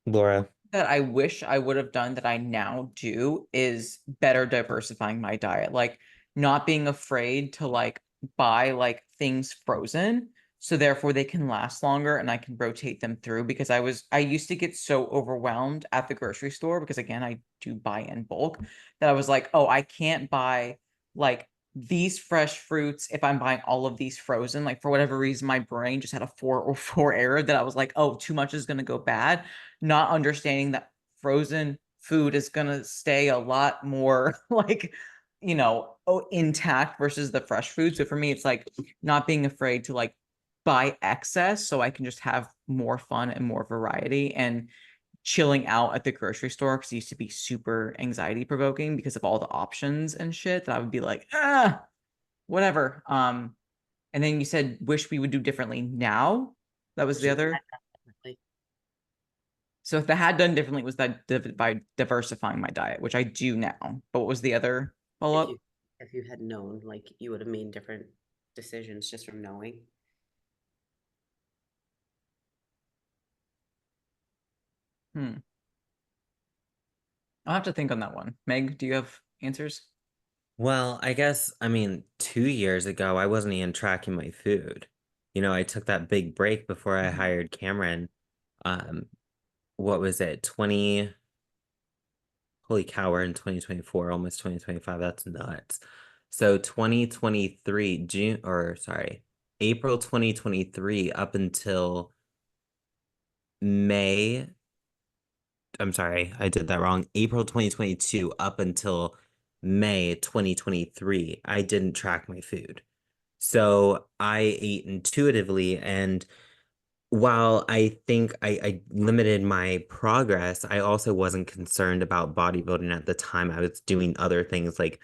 Laura. That I wish I would have done that I now do is better diversifying my diet. Like not being afraid to like buy like things frozen so therefore they can last longer and I can rotate them through because I used to get so overwhelmed at the grocery store because again I do buy in bulk that I was like, "Oh, I can't buy like these fresh fruits if I'm buying all of these frozen." Like for whatever reason my brain just had a 404 error that I was like, "Oh, too much is going to go bad." Not understanding that frozen food is gonna stay a lot more like intact versus the fresh food. So for me it's like not being afraid to like buy excess so I can just have more fun and more variety and chilling out at the grocery store because it used to be super anxiety provoking because of all the options and shit that I would be like whatever. And then you said wish we would do differently now. That was Wish the you other. had done differently. So if the had done differently was that by diversifying my diet, which I do now. But what was the other follow If up? you if you had known, like you would have made different decisions just from knowing. Hmm. I'll have to think on that one. Meg, do you have answers? Well, I guess, I mean, 2 years ago, I wasn't even tracking my food. I took that big break before I Mhm. hired Cameron. Um, what was it? Holy cow, we're in 2024, almost 2025. That's nuts. So 2023, June, or sorry, April 2023 up until May. I'm sorry, I did that wrong. April 2022 up until May 2023, I didn't track my food. So I ate intuitively, and while I think I limited my progress, I also wasn't concerned about bodybuilding at the time. I was doing other things like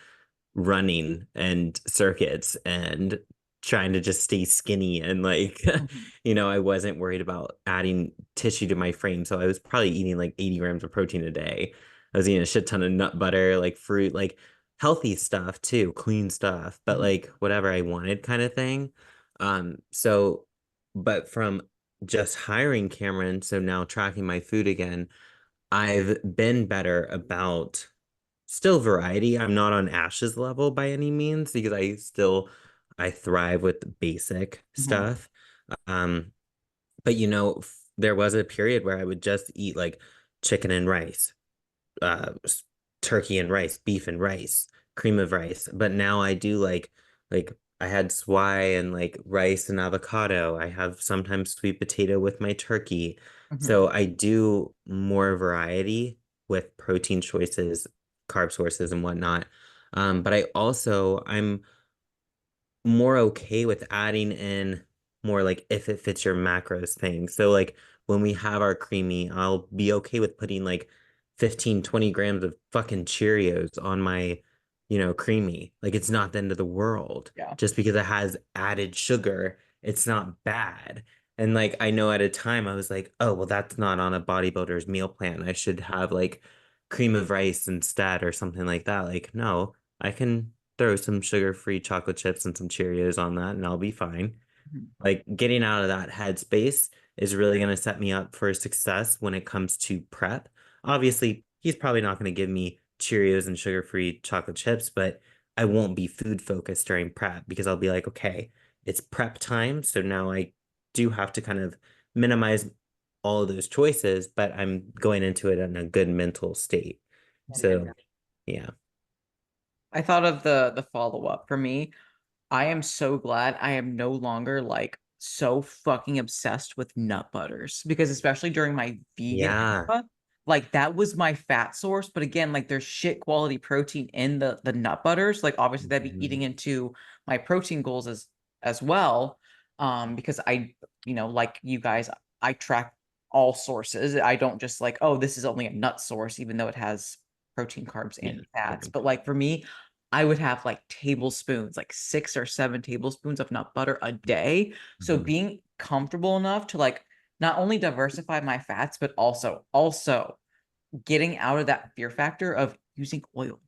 running and circuits and trying to just stay skinny and like Mhm. I wasn't worried about adding tissue to my frame. So I was probably eating like 80 grams of protein a day. I was eating a shit ton of nut butter, like fruit, like healthy stuff too, clean stuff, but Mhm. like whatever I wanted kind of thing. So but from just hiring Cameron, so now tracking my food again, I've been better about still variety. I'm not on Ash's level by any means because I thrive with the basic Mhm. stuff. Um, but there was a period where I would just eat like chicken and rice, uh turkey and rice, beef and rice, cream of rice. But now I do like I had swai and like rice and avocado. I have sometimes sweet potato with my turkey. Mhm. So I do more variety with protein choices, carb sources and whatnot. But I'm more okay with adding in more like if it fits your macros thing. So like when we have our creamy, I'll be okay with putting like 15, 20 grams of fucking Cheerios on my, creamy. Like it's not the end of the world. Yeah. Just because it has added sugar, it's not bad. And like I know at a time I was like, oh, well, that's not on a bodybuilder's meal plan. I should have like cream of rice instead or something like that. Like, no, I can throw some sugar-free chocolate chips and some Cheerios on that, and I'll be fine. Mhm. Like getting out of that headspace is really going to set me up for success when it comes to prep. Obviously, he's probably not going to give me Cheerios and sugar-free chocolate chips, but I won't be food focused during prep because I'll be like, okay, it's prep time. So now I do have to kind of minimize all of those choices, but I'm going into it in a good mental state. So, yeah. I thought of the follow up for me. I am so glad I am no longer like so fucking obsessed with nut butters because especially during my vegan Yeah. era, like that was my fat source. But again, like there's shit quality protein in the nut butters. Like obviously that'd be Mhm. eating into my protein goals as well. Because like you guys, I track all sources. I don't just like, oh, this is only a nut source, even though it has protein, carbs, Yeah. and fats. But like for me, I would have like tablespoons, like 6 or 7 tablespoons of nut butter a day. So Mhm. being comfortable enough to like not only diversify my fats, but also getting out of that fear factor of using oil.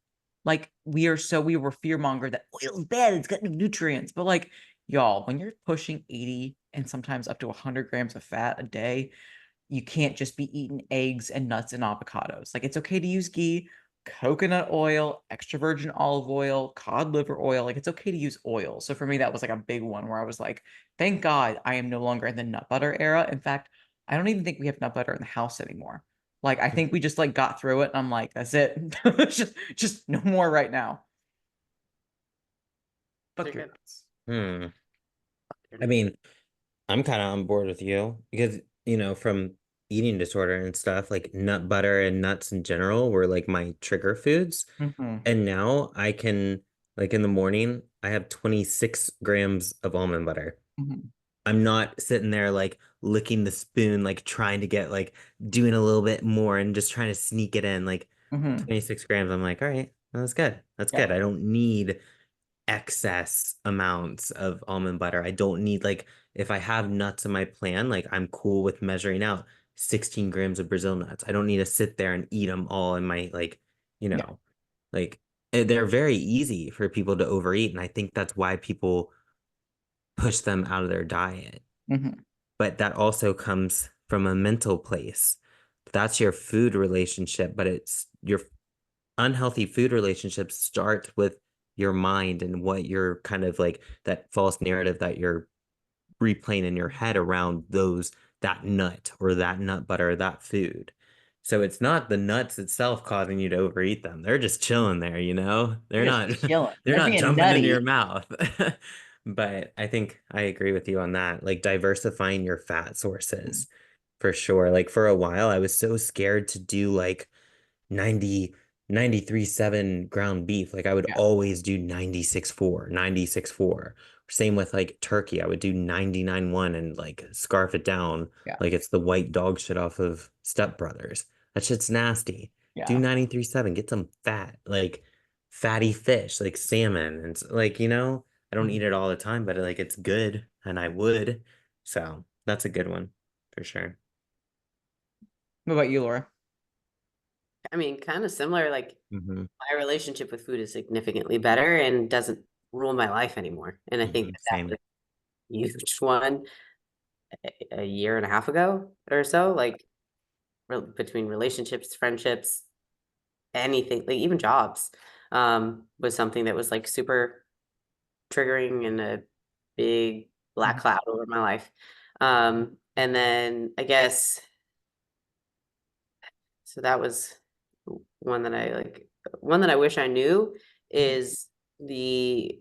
Like we were fear mongered that oil's bad, it's got no nutrients. But like y'all, when you're pushing 80 and sometimes up to 100 grams of fat a day, you can't just be eating eggs and nuts and avocados. Like it's okay to use ghee, coconut oil, extra virgin olive oil, cod liver oil. Like it's okay to use oil. So for me, that was like a big one where I was like, thank God I am no longer in the nut butter era. In fact, I don't even think we have nut butter in the house anymore. Like I think we just like got through it and I'm like, that's it. just no more right now. Fuck your nuts. Hmm. I mean, I'm kind of on board with you because, from eating disorder and stuff, like nut butter and nuts in general were like my trigger foods. Mm-hmm. And now I can, like in the morning, I have 26 grams of almond butter. Mm-hmm. I'm not sitting there like licking the spoon, like trying to get like doing a little bit more and just trying to sneak it in. Like Mm-hmm. 26 grams, I'm like, all right, that's good. That's Yeah. good. I don't need excess amounts of almond butter. I don't need like if I have nuts in my plan, like I'm cool with measuring out 16 grams of Brazil nuts. I don't need to sit there and eat them all in my like, you Yeah. know, like they're very easy for people to overeat. And I think that's why people push them out of their diet. Mm-hmm. But that also comes from a mental place. That's your food relationship, but it's your unhealthy food relationships start with your mind and what you're kind of like that false narrative that you're replaying in your head around that nut or that nut butter or that food. So it's not the nuts itself causing you to overeat them. They're just chilling there, you know? They're They're just not chilling. they're They're not being jumping into your nutty. mouth. But I think I agree with you on that. Like diversifying your fat sources for sure. Like for a while, I was so scared to do like 90, 93.7 ground beef. Like I would Yeah. always do 96.4, 96.4. Same with like turkey. I would do 99.1 and like scarf it down Yeah. like it's the white dog shit off of Step Brothers. That shit's nasty. Do Yeah. 93.7, get some fat, like fatty fish, like salmon. And like, I don't eat Mhm. it all the time, but like it's good and I would. So that's a good one for sure. What about you, Laura? I mean, kind of similar, like Hmm. my relationship with food is significantly better and doesn't rule my life anymore. And I think Hmm. that Same. that's a huge one a year and a half ago or so, like between relationships, friendships, anything, like even jobs, was something that was like super triggering and a big black Mhm. cloud over my life. And then I guess so that was one that I like. One that I wish I knew Mhm. is the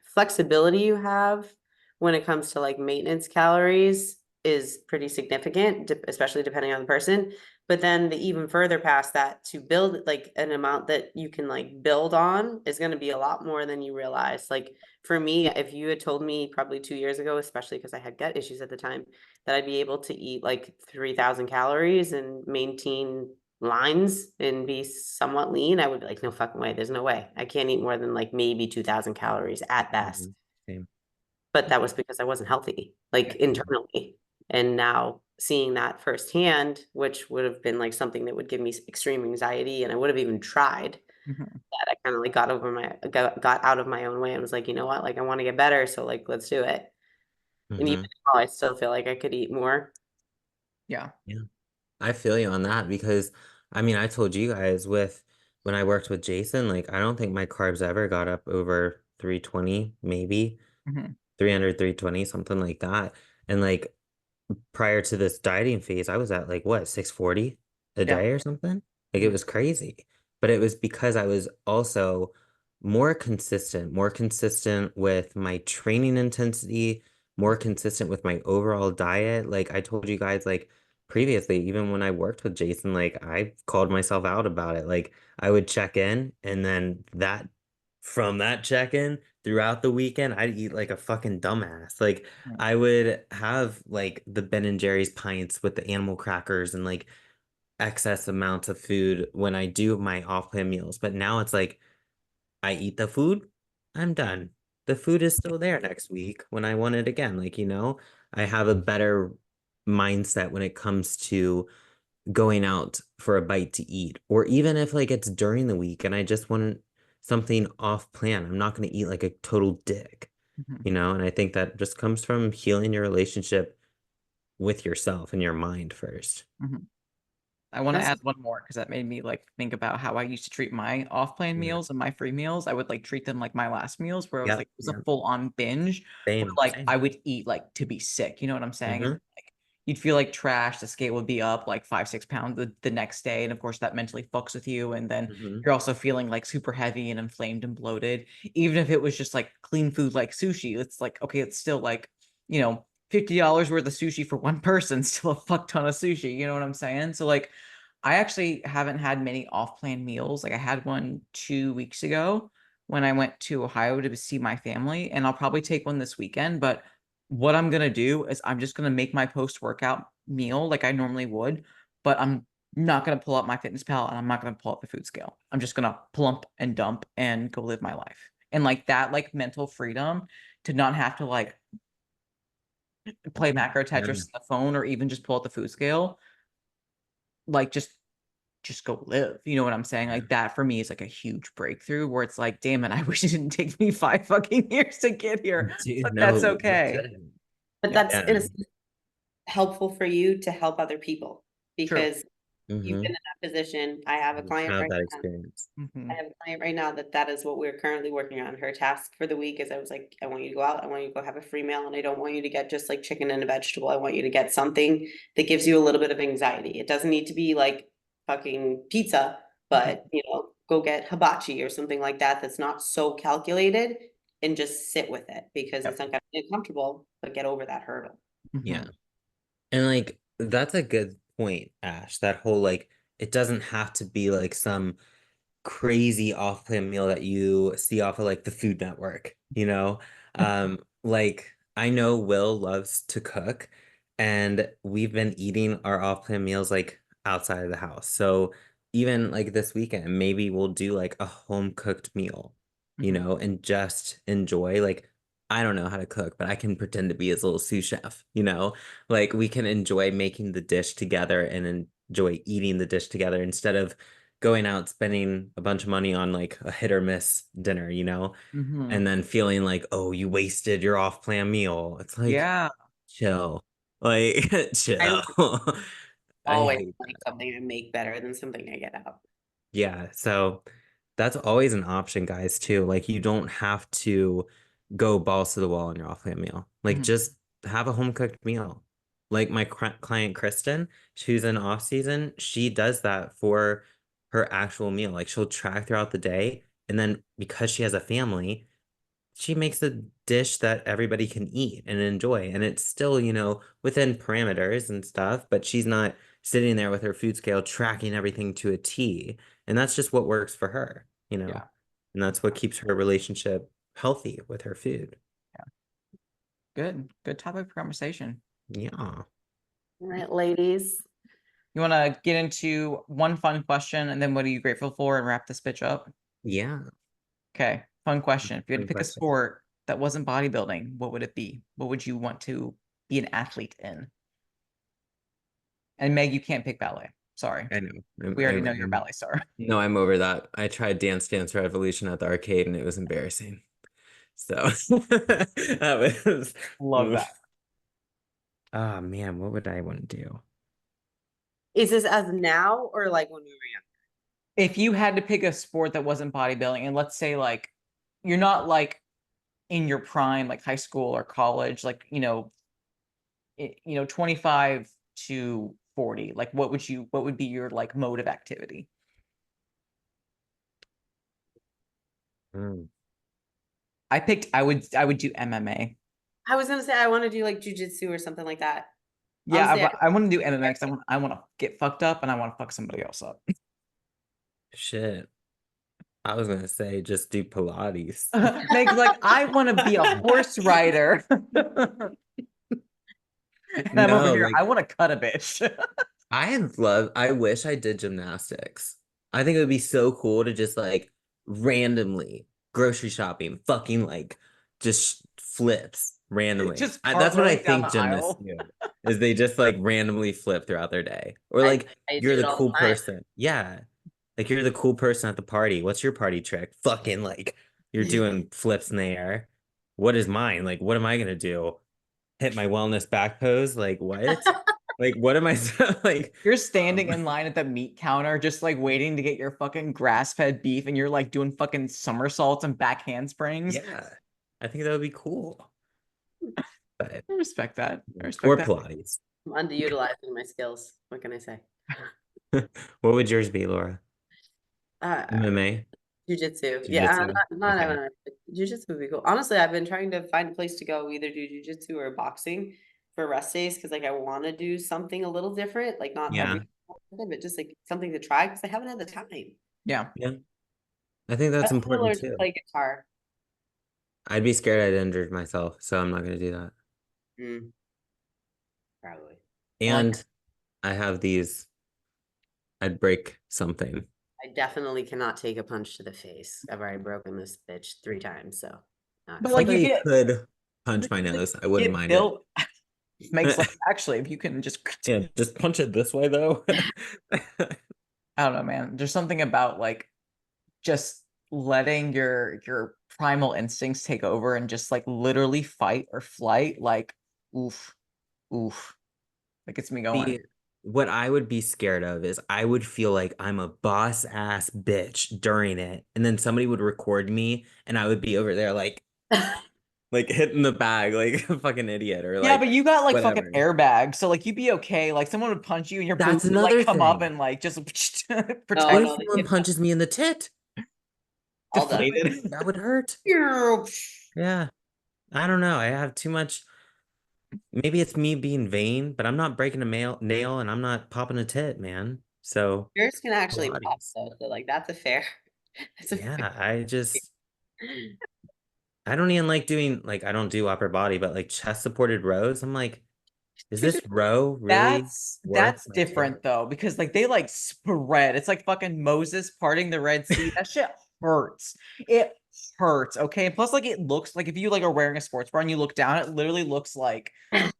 flexibility you have when it comes to like maintenance calories is pretty significant, especially depending on the person. But then the even further past that to build like an amount that you can like build on is going to be a lot more than you realize. Like for me, if you had told me probably 2 years ago, especially because I had gut issues at the time, that I'd be able to eat like 3,000 calories and maintain lines and be somewhat lean, I would be like, no fucking way. There's no way. I can't eat more than like maybe 2,000 calories at best. Hmm. Same. But that was because I wasn't healthy, like Yeah. internally. And now seeing that firsthand, which would have been like something that would give me extreme anxiety, and I would have even tried Mhm. that. I kind of like got out of my own way and was like, you know what? Like I want to get better. So like, let's do it. And even Hmm. now I still feel like I could eat more. Yeah. Yeah. I feel you on that because I mean, I told you guys when I worked with Jason, like I don't think my carbs ever got up over 320, maybe Mhm. 300, 320, something like that. And like prior to this dieting phase, I was at like what, 640 a Yeah. day or something? Like it Mhm. was crazy. But it was because I was also more consistent with my training intensity, more consistent with my overall diet. Like I told you guys, like previously, even when I worked with Jason, like I called myself out about it. Like I would check in and then from that check in throughout the weekend, I'd eat like a fucking dumbass. Like Mm. I would have like the Ben and Jerry's pints with the animal crackers and like excess amounts of food when I do my off-plan meals. But now it's like I eat the food, I'm done. The food is still there next week when I want it again. Like, I have a better mindset when it comes to going out for a bite to eat. Or even if like it's during the week and I just want something off plan, I'm not going to eat like a total dick, Mhm. And I think that just comes from healing your relationship with yourself and your mind first. Mhm. I want to That's add one more because that made me like think about how I used to treat my off-plan Yeah. meals and my free meals. I would like treat them like my last meals, where it was Yep. like it was a Yep. full-on binge, where Same. like I Same. would eat like to be sick. You know what I'm saying? And Mm-hmm. like you'd feel like trash. The scale would be up like 5, 6 pounds the next day, and of course that mentally fucks with you. And then Mm-hmm. you're also feeling like super heavy and inflamed and bloated. Even if it was just like clean food like sushi, it's like okay, it's still like $50 worth of sushi for one person, still a fuck ton of sushi. You know what I'm saying? So like I actually haven't had many off-plan meals. Like I had one 2 weeks ago when I went to Ohio to see my family, and I'll probably take one this weekend. But what I'm gonna do is I'm just gonna make my post-workout meal like I normally would, but I'm not gonna pull up my fitness pal and I'm not gonna pull up the food scale. I'm just gonna plump and dump and go live my life. And like that, like mental freedom to not have to like play macro Yeah. Tetris on the phone or even just pull out the food scale, like just go live. You know what I'm saying? Yeah. Like that for me is like a huge breakthrough where it's like, damn it, I wish it didn't take me 5 fucking years to get here. Dude, But that's no, okay. legit. but Yeah, that's Yeah. helpful for you to help other people true. because you've been Mm-hmm. in that position. I have a client Have right that now. experience. Hmm. I have a client right now that is what we're currently working on. Her task for the week is I was like, I want you to go out, I want you to go have a free meal, and I don't want you to get just like chicken and a vegetable. I want you to get something that gives you a little bit of anxiety. It doesn't need to be like fucking pizza, but go get hibachi or something like that that's not so calculated and just sit with it because Yep. it's not gonna be uncomfortable, but get over that hurdle. Yeah. Hmm. And like that's a good point, Ash. That whole like it doesn't have to be like some crazy off-plan meal that you see off of like the Food Network. Like I know Will loves to cook and we've been eating our off-plan meals like outside of the house. So even like this weekend, maybe we'll do like a home cooked meal, Hmm. and just enjoy like I don't know how to cook, but I can pretend to be his little sous chef. Like we can enjoy making the dish together and enjoy eating the dish together instead of going out spending a bunch of money on like a hit or miss dinner, Hmm. and then feeling like, oh, you wasted your off-plan meal. It's like, Yeah. chill. Like, I chill. I always hate like something I make better than something I get out. Yeah, so that's always an option, guys, too. Like you don't have to go balls to the wall on your off-plan meal. Like Hmm. just have a home cooked meal. Like my client Kristen, who's in off season, she does that for her actual meal. Like she'll track throughout the day, and then because she has a family, she makes a dish that everybody can eat and enjoy. And it's still, within parameters and stuff, but she's not sitting there with her food scale tracking everything to a T. And that's just what works for her. Yeah. And that's what keeps her relationship healthy with her food. Yeah. Good topic for conversation. Yeah. All right, ladies. You want to get into one fun question and then what are you grateful for and wrap this bitch up? Yeah. Okay. Fun question. If you had to Fun pick a question. sport that wasn't bodybuilding, what would it be? What would you want to be an athlete in? And Meg, you can't pick ballet. Sorry. I know. We already know you're a ballet star. No, I'm over that. I tried Dance Revolution at the arcade and it was embarrassing. So that was Love that. oh man, what would I want to do? Is this as now or like when we were young? If you had to pick a sport that wasn't bodybuilding, and let's say like you're not like in your prime, like high school or college, like 25 to 40, like what would be your like mode of activity? Hmm. I would do MMA. I was gonna say I want to do like jujitsu or something like that. Yeah, Honestly, I want to do MMA because I want to get fucked up and I want to fuck somebody else up. Shit. I was gonna say just do Pilates. Meg's like, I want to be a horse rider. And I'm over No, here, like I want to cut a bitch. I wish I did gymnastics. I think it would be so cool to just like randomly grocery shopping, fucking like just flips randomly. Just That's what I cartwheeling down think the gymnasts aisle. do, is they just like randomly flip throughout their day. Or I, like I you're do it the all cool the time. person. Yeah. Like you're the cool person at the party. What's your party trick? Fucking like you're doing flips in the air. What is mine? Like, what am I gonna do? Hit my wellness back pose? Like what? Like what am I like You're standing in line at the meat counter, just like waiting to get your fucking grass-fed beef, and you're like doing fucking somersaults and back handsprings. yeah. I think that would be cool. But I respect that. I or respect that. Pilates. I'm underutilizing my skills. What can I say? What would yours be, Laura? Uh, MMA? Jujitsu. Yeah, Jiu-jitsu? not Okay. MMA. Jujitsu would be cool. Honestly, I've been trying to find a place to go, either do jujitsu or boxing for rest days, because like I want to do something a little different, like not every, Yeah. but just like something to try because I haven't had the time. Yeah. Yeah. I think I that's want to important learn to too. play guitar. I'd be scared I'd injured myself, so I'm not gonna do that. Mm, probably. I like. And I have these, I'd break something. I definitely cannot take a punch to the face. I've already broken this bitch 3 times, so not But gonna. like you Somebody get could punch my nose. I wouldn't get mind it. built. Makes like actually, if you can just Yeah, just punch it this way though. I don't know, man. There's something about like just letting your primal instincts take over and just like literally fight or flight. Like, oof, oof. That gets me going. See, what I would be scared of is I would feel like I'm a boss ass bitch during it, and then somebody would record me, and I would be over there like hitting the bag like a fucking idiot or Yeah, but like you got like fucking whatever. airbags, so like you'd be okay. Like someone would punch you and your boots That's would like another come up thing. and like just No, What protect if no, they someone get punches me in the tit? all done. deflated. That would hurt. Yeah. I don't know. I have too much. Maybe it's me being vain, but I'm not breaking a nail and I'm not popping a tit, man. So Yours can actually pop Pilates. though, so like that's a fair. That's a fair. Yeah, I don't even like doing like I don't do upper body, but like chest supported rows. I'm like, is this row really worth That's my tit? different though, because like they like spread. It's like fucking Moses parting the Red Sea. That shit hurts. It hurts. Okay. And plus, like it looks like if you like are wearing a sports bra and you look down, it literally looks like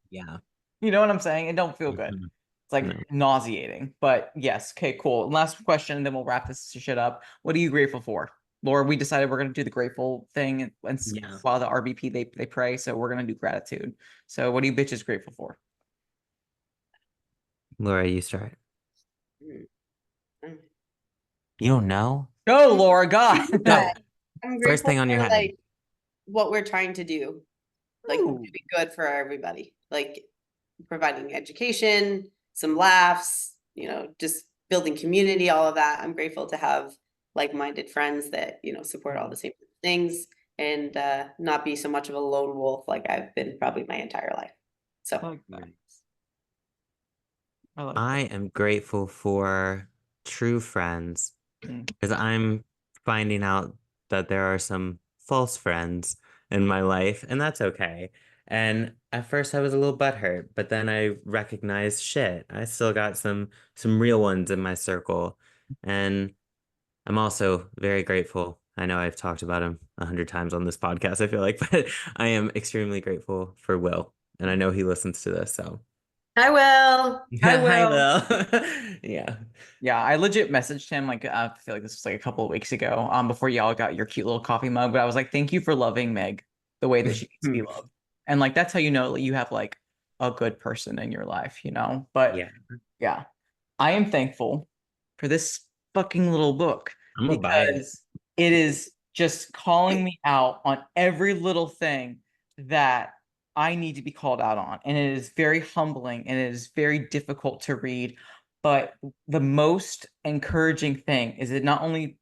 Yeah. you know what I'm saying? It don't feel good. Mhm. It's like No. nauseating. But yes, okay, cool. And last question, and then we'll wrap this shit up. What are you grateful for? Laura, we decided we're gonna do the grateful thing Yeah. while the RBP they pray, so we're gonna do gratitude. So what are you bitches grateful for? Laura, you start. Mm, mm. You don't know? Go, Laura, God. Yeah, Go. I'm First grateful thing on your for head. like what we're trying to do, like Ooh. doing good for everybody, like providing education, some laughs, just building community, all of that. I'm grateful to have like-minded friends that, support all the same things and not be so much of a lone wolf like I've been probably my entire life. I So like that. I like I that. am grateful for true friends Mm. because I'm finding out that there are some false friends in my life, and that's okay. And at first I was a little butthurt, but then I recognized shit. I still got some real ones in my circle. And I'm also very grateful. I know I've talked about him 100 times on this podcast, I feel like, but I am extremely grateful for Will. And I know he listens to this, so I will. I Hi, will. Will. Yeah. Yeah, I legit messaged him like I feel like this was like a couple of weeks ago, before y'all got your cute little coffee mug. But I was like, thank you for loving Meg the way that she needs to be loved. And like that's how you know you have like a good person in your life, you know? But Yeah. yeah, I am thankful for this fucking little book I'm gonna buy it. because it is just calling me out on every little thing that I need to be called out on. And it is very humbling and it is very difficult to read. But the most encouraging thing is it not only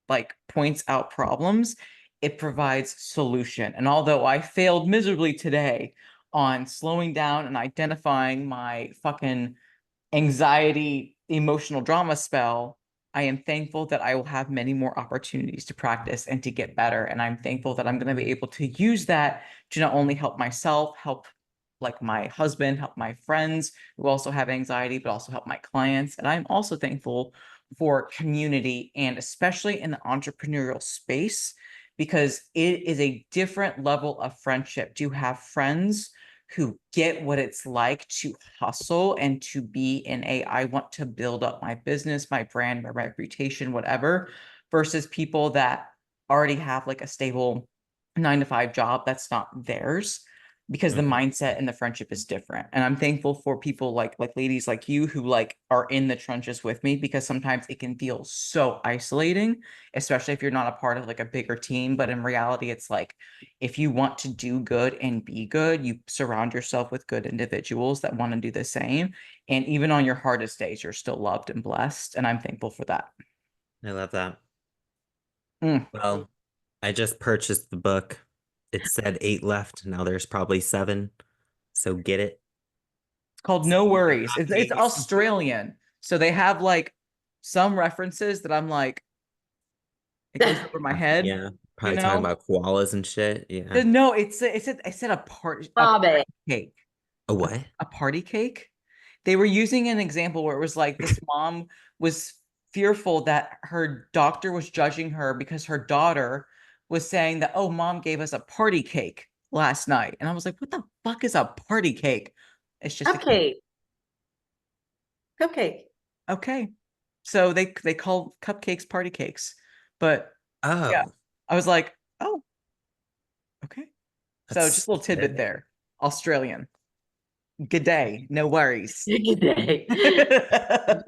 like points out problems, it provides solution. And although I failed miserably today on slowing down and identifying my fucking anxiety emotional drama spell, I am thankful that I will have many more opportunities to practice and to get better. And I'm thankful that I'm going to be able to use that to not only help myself, help like my husband, help my friends who also have anxiety, but also help my clients. And I'm also thankful for community, and especially in the entrepreneurial space, because it is a different level of friendship to have friends who get what it's like to hustle and to be in a, I want to build up my business, my brand, my reputation, whatever, versus people that already have like a stable 9 to 5 job that's not theirs, because the Mhm. mindset and the friendship is different. And I'm thankful for people like ladies like you who like are in the trenches with me, because sometimes it can feel so isolating, especially if you're not a part of like a bigger team. But in reality, it's like, if you want to do good and be good, you surround yourself with good individuals that want to do the same. And even on your hardest days, you're still loved and blessed. And I'm thankful for that. I love that. Mm. Well, I just purchased the book. It said 8 left. Now there's probably 7. So get it. It's called No Support your Worries. It's hobbies. Australian. So they have like some references that I'm like, it goes over my head, Yeah, you probably talking know? about koalas and shit. Yeah. No, it said a Stop it. cake. A what? A party cake. They were using an example where it was like this mom was fearful that her doctor was judging her because her daughter was saying that, oh, mom gave us a party cake last night. And I was like, what the fuck is a party cake? It's just a cake. Cupcake. Cupcake. Okay. So they call cupcakes party cakes. But yeah, Oh, I was like, oh, okay. So just that's a little tidbit sick. there. Australian. Good day. No worries. Good day.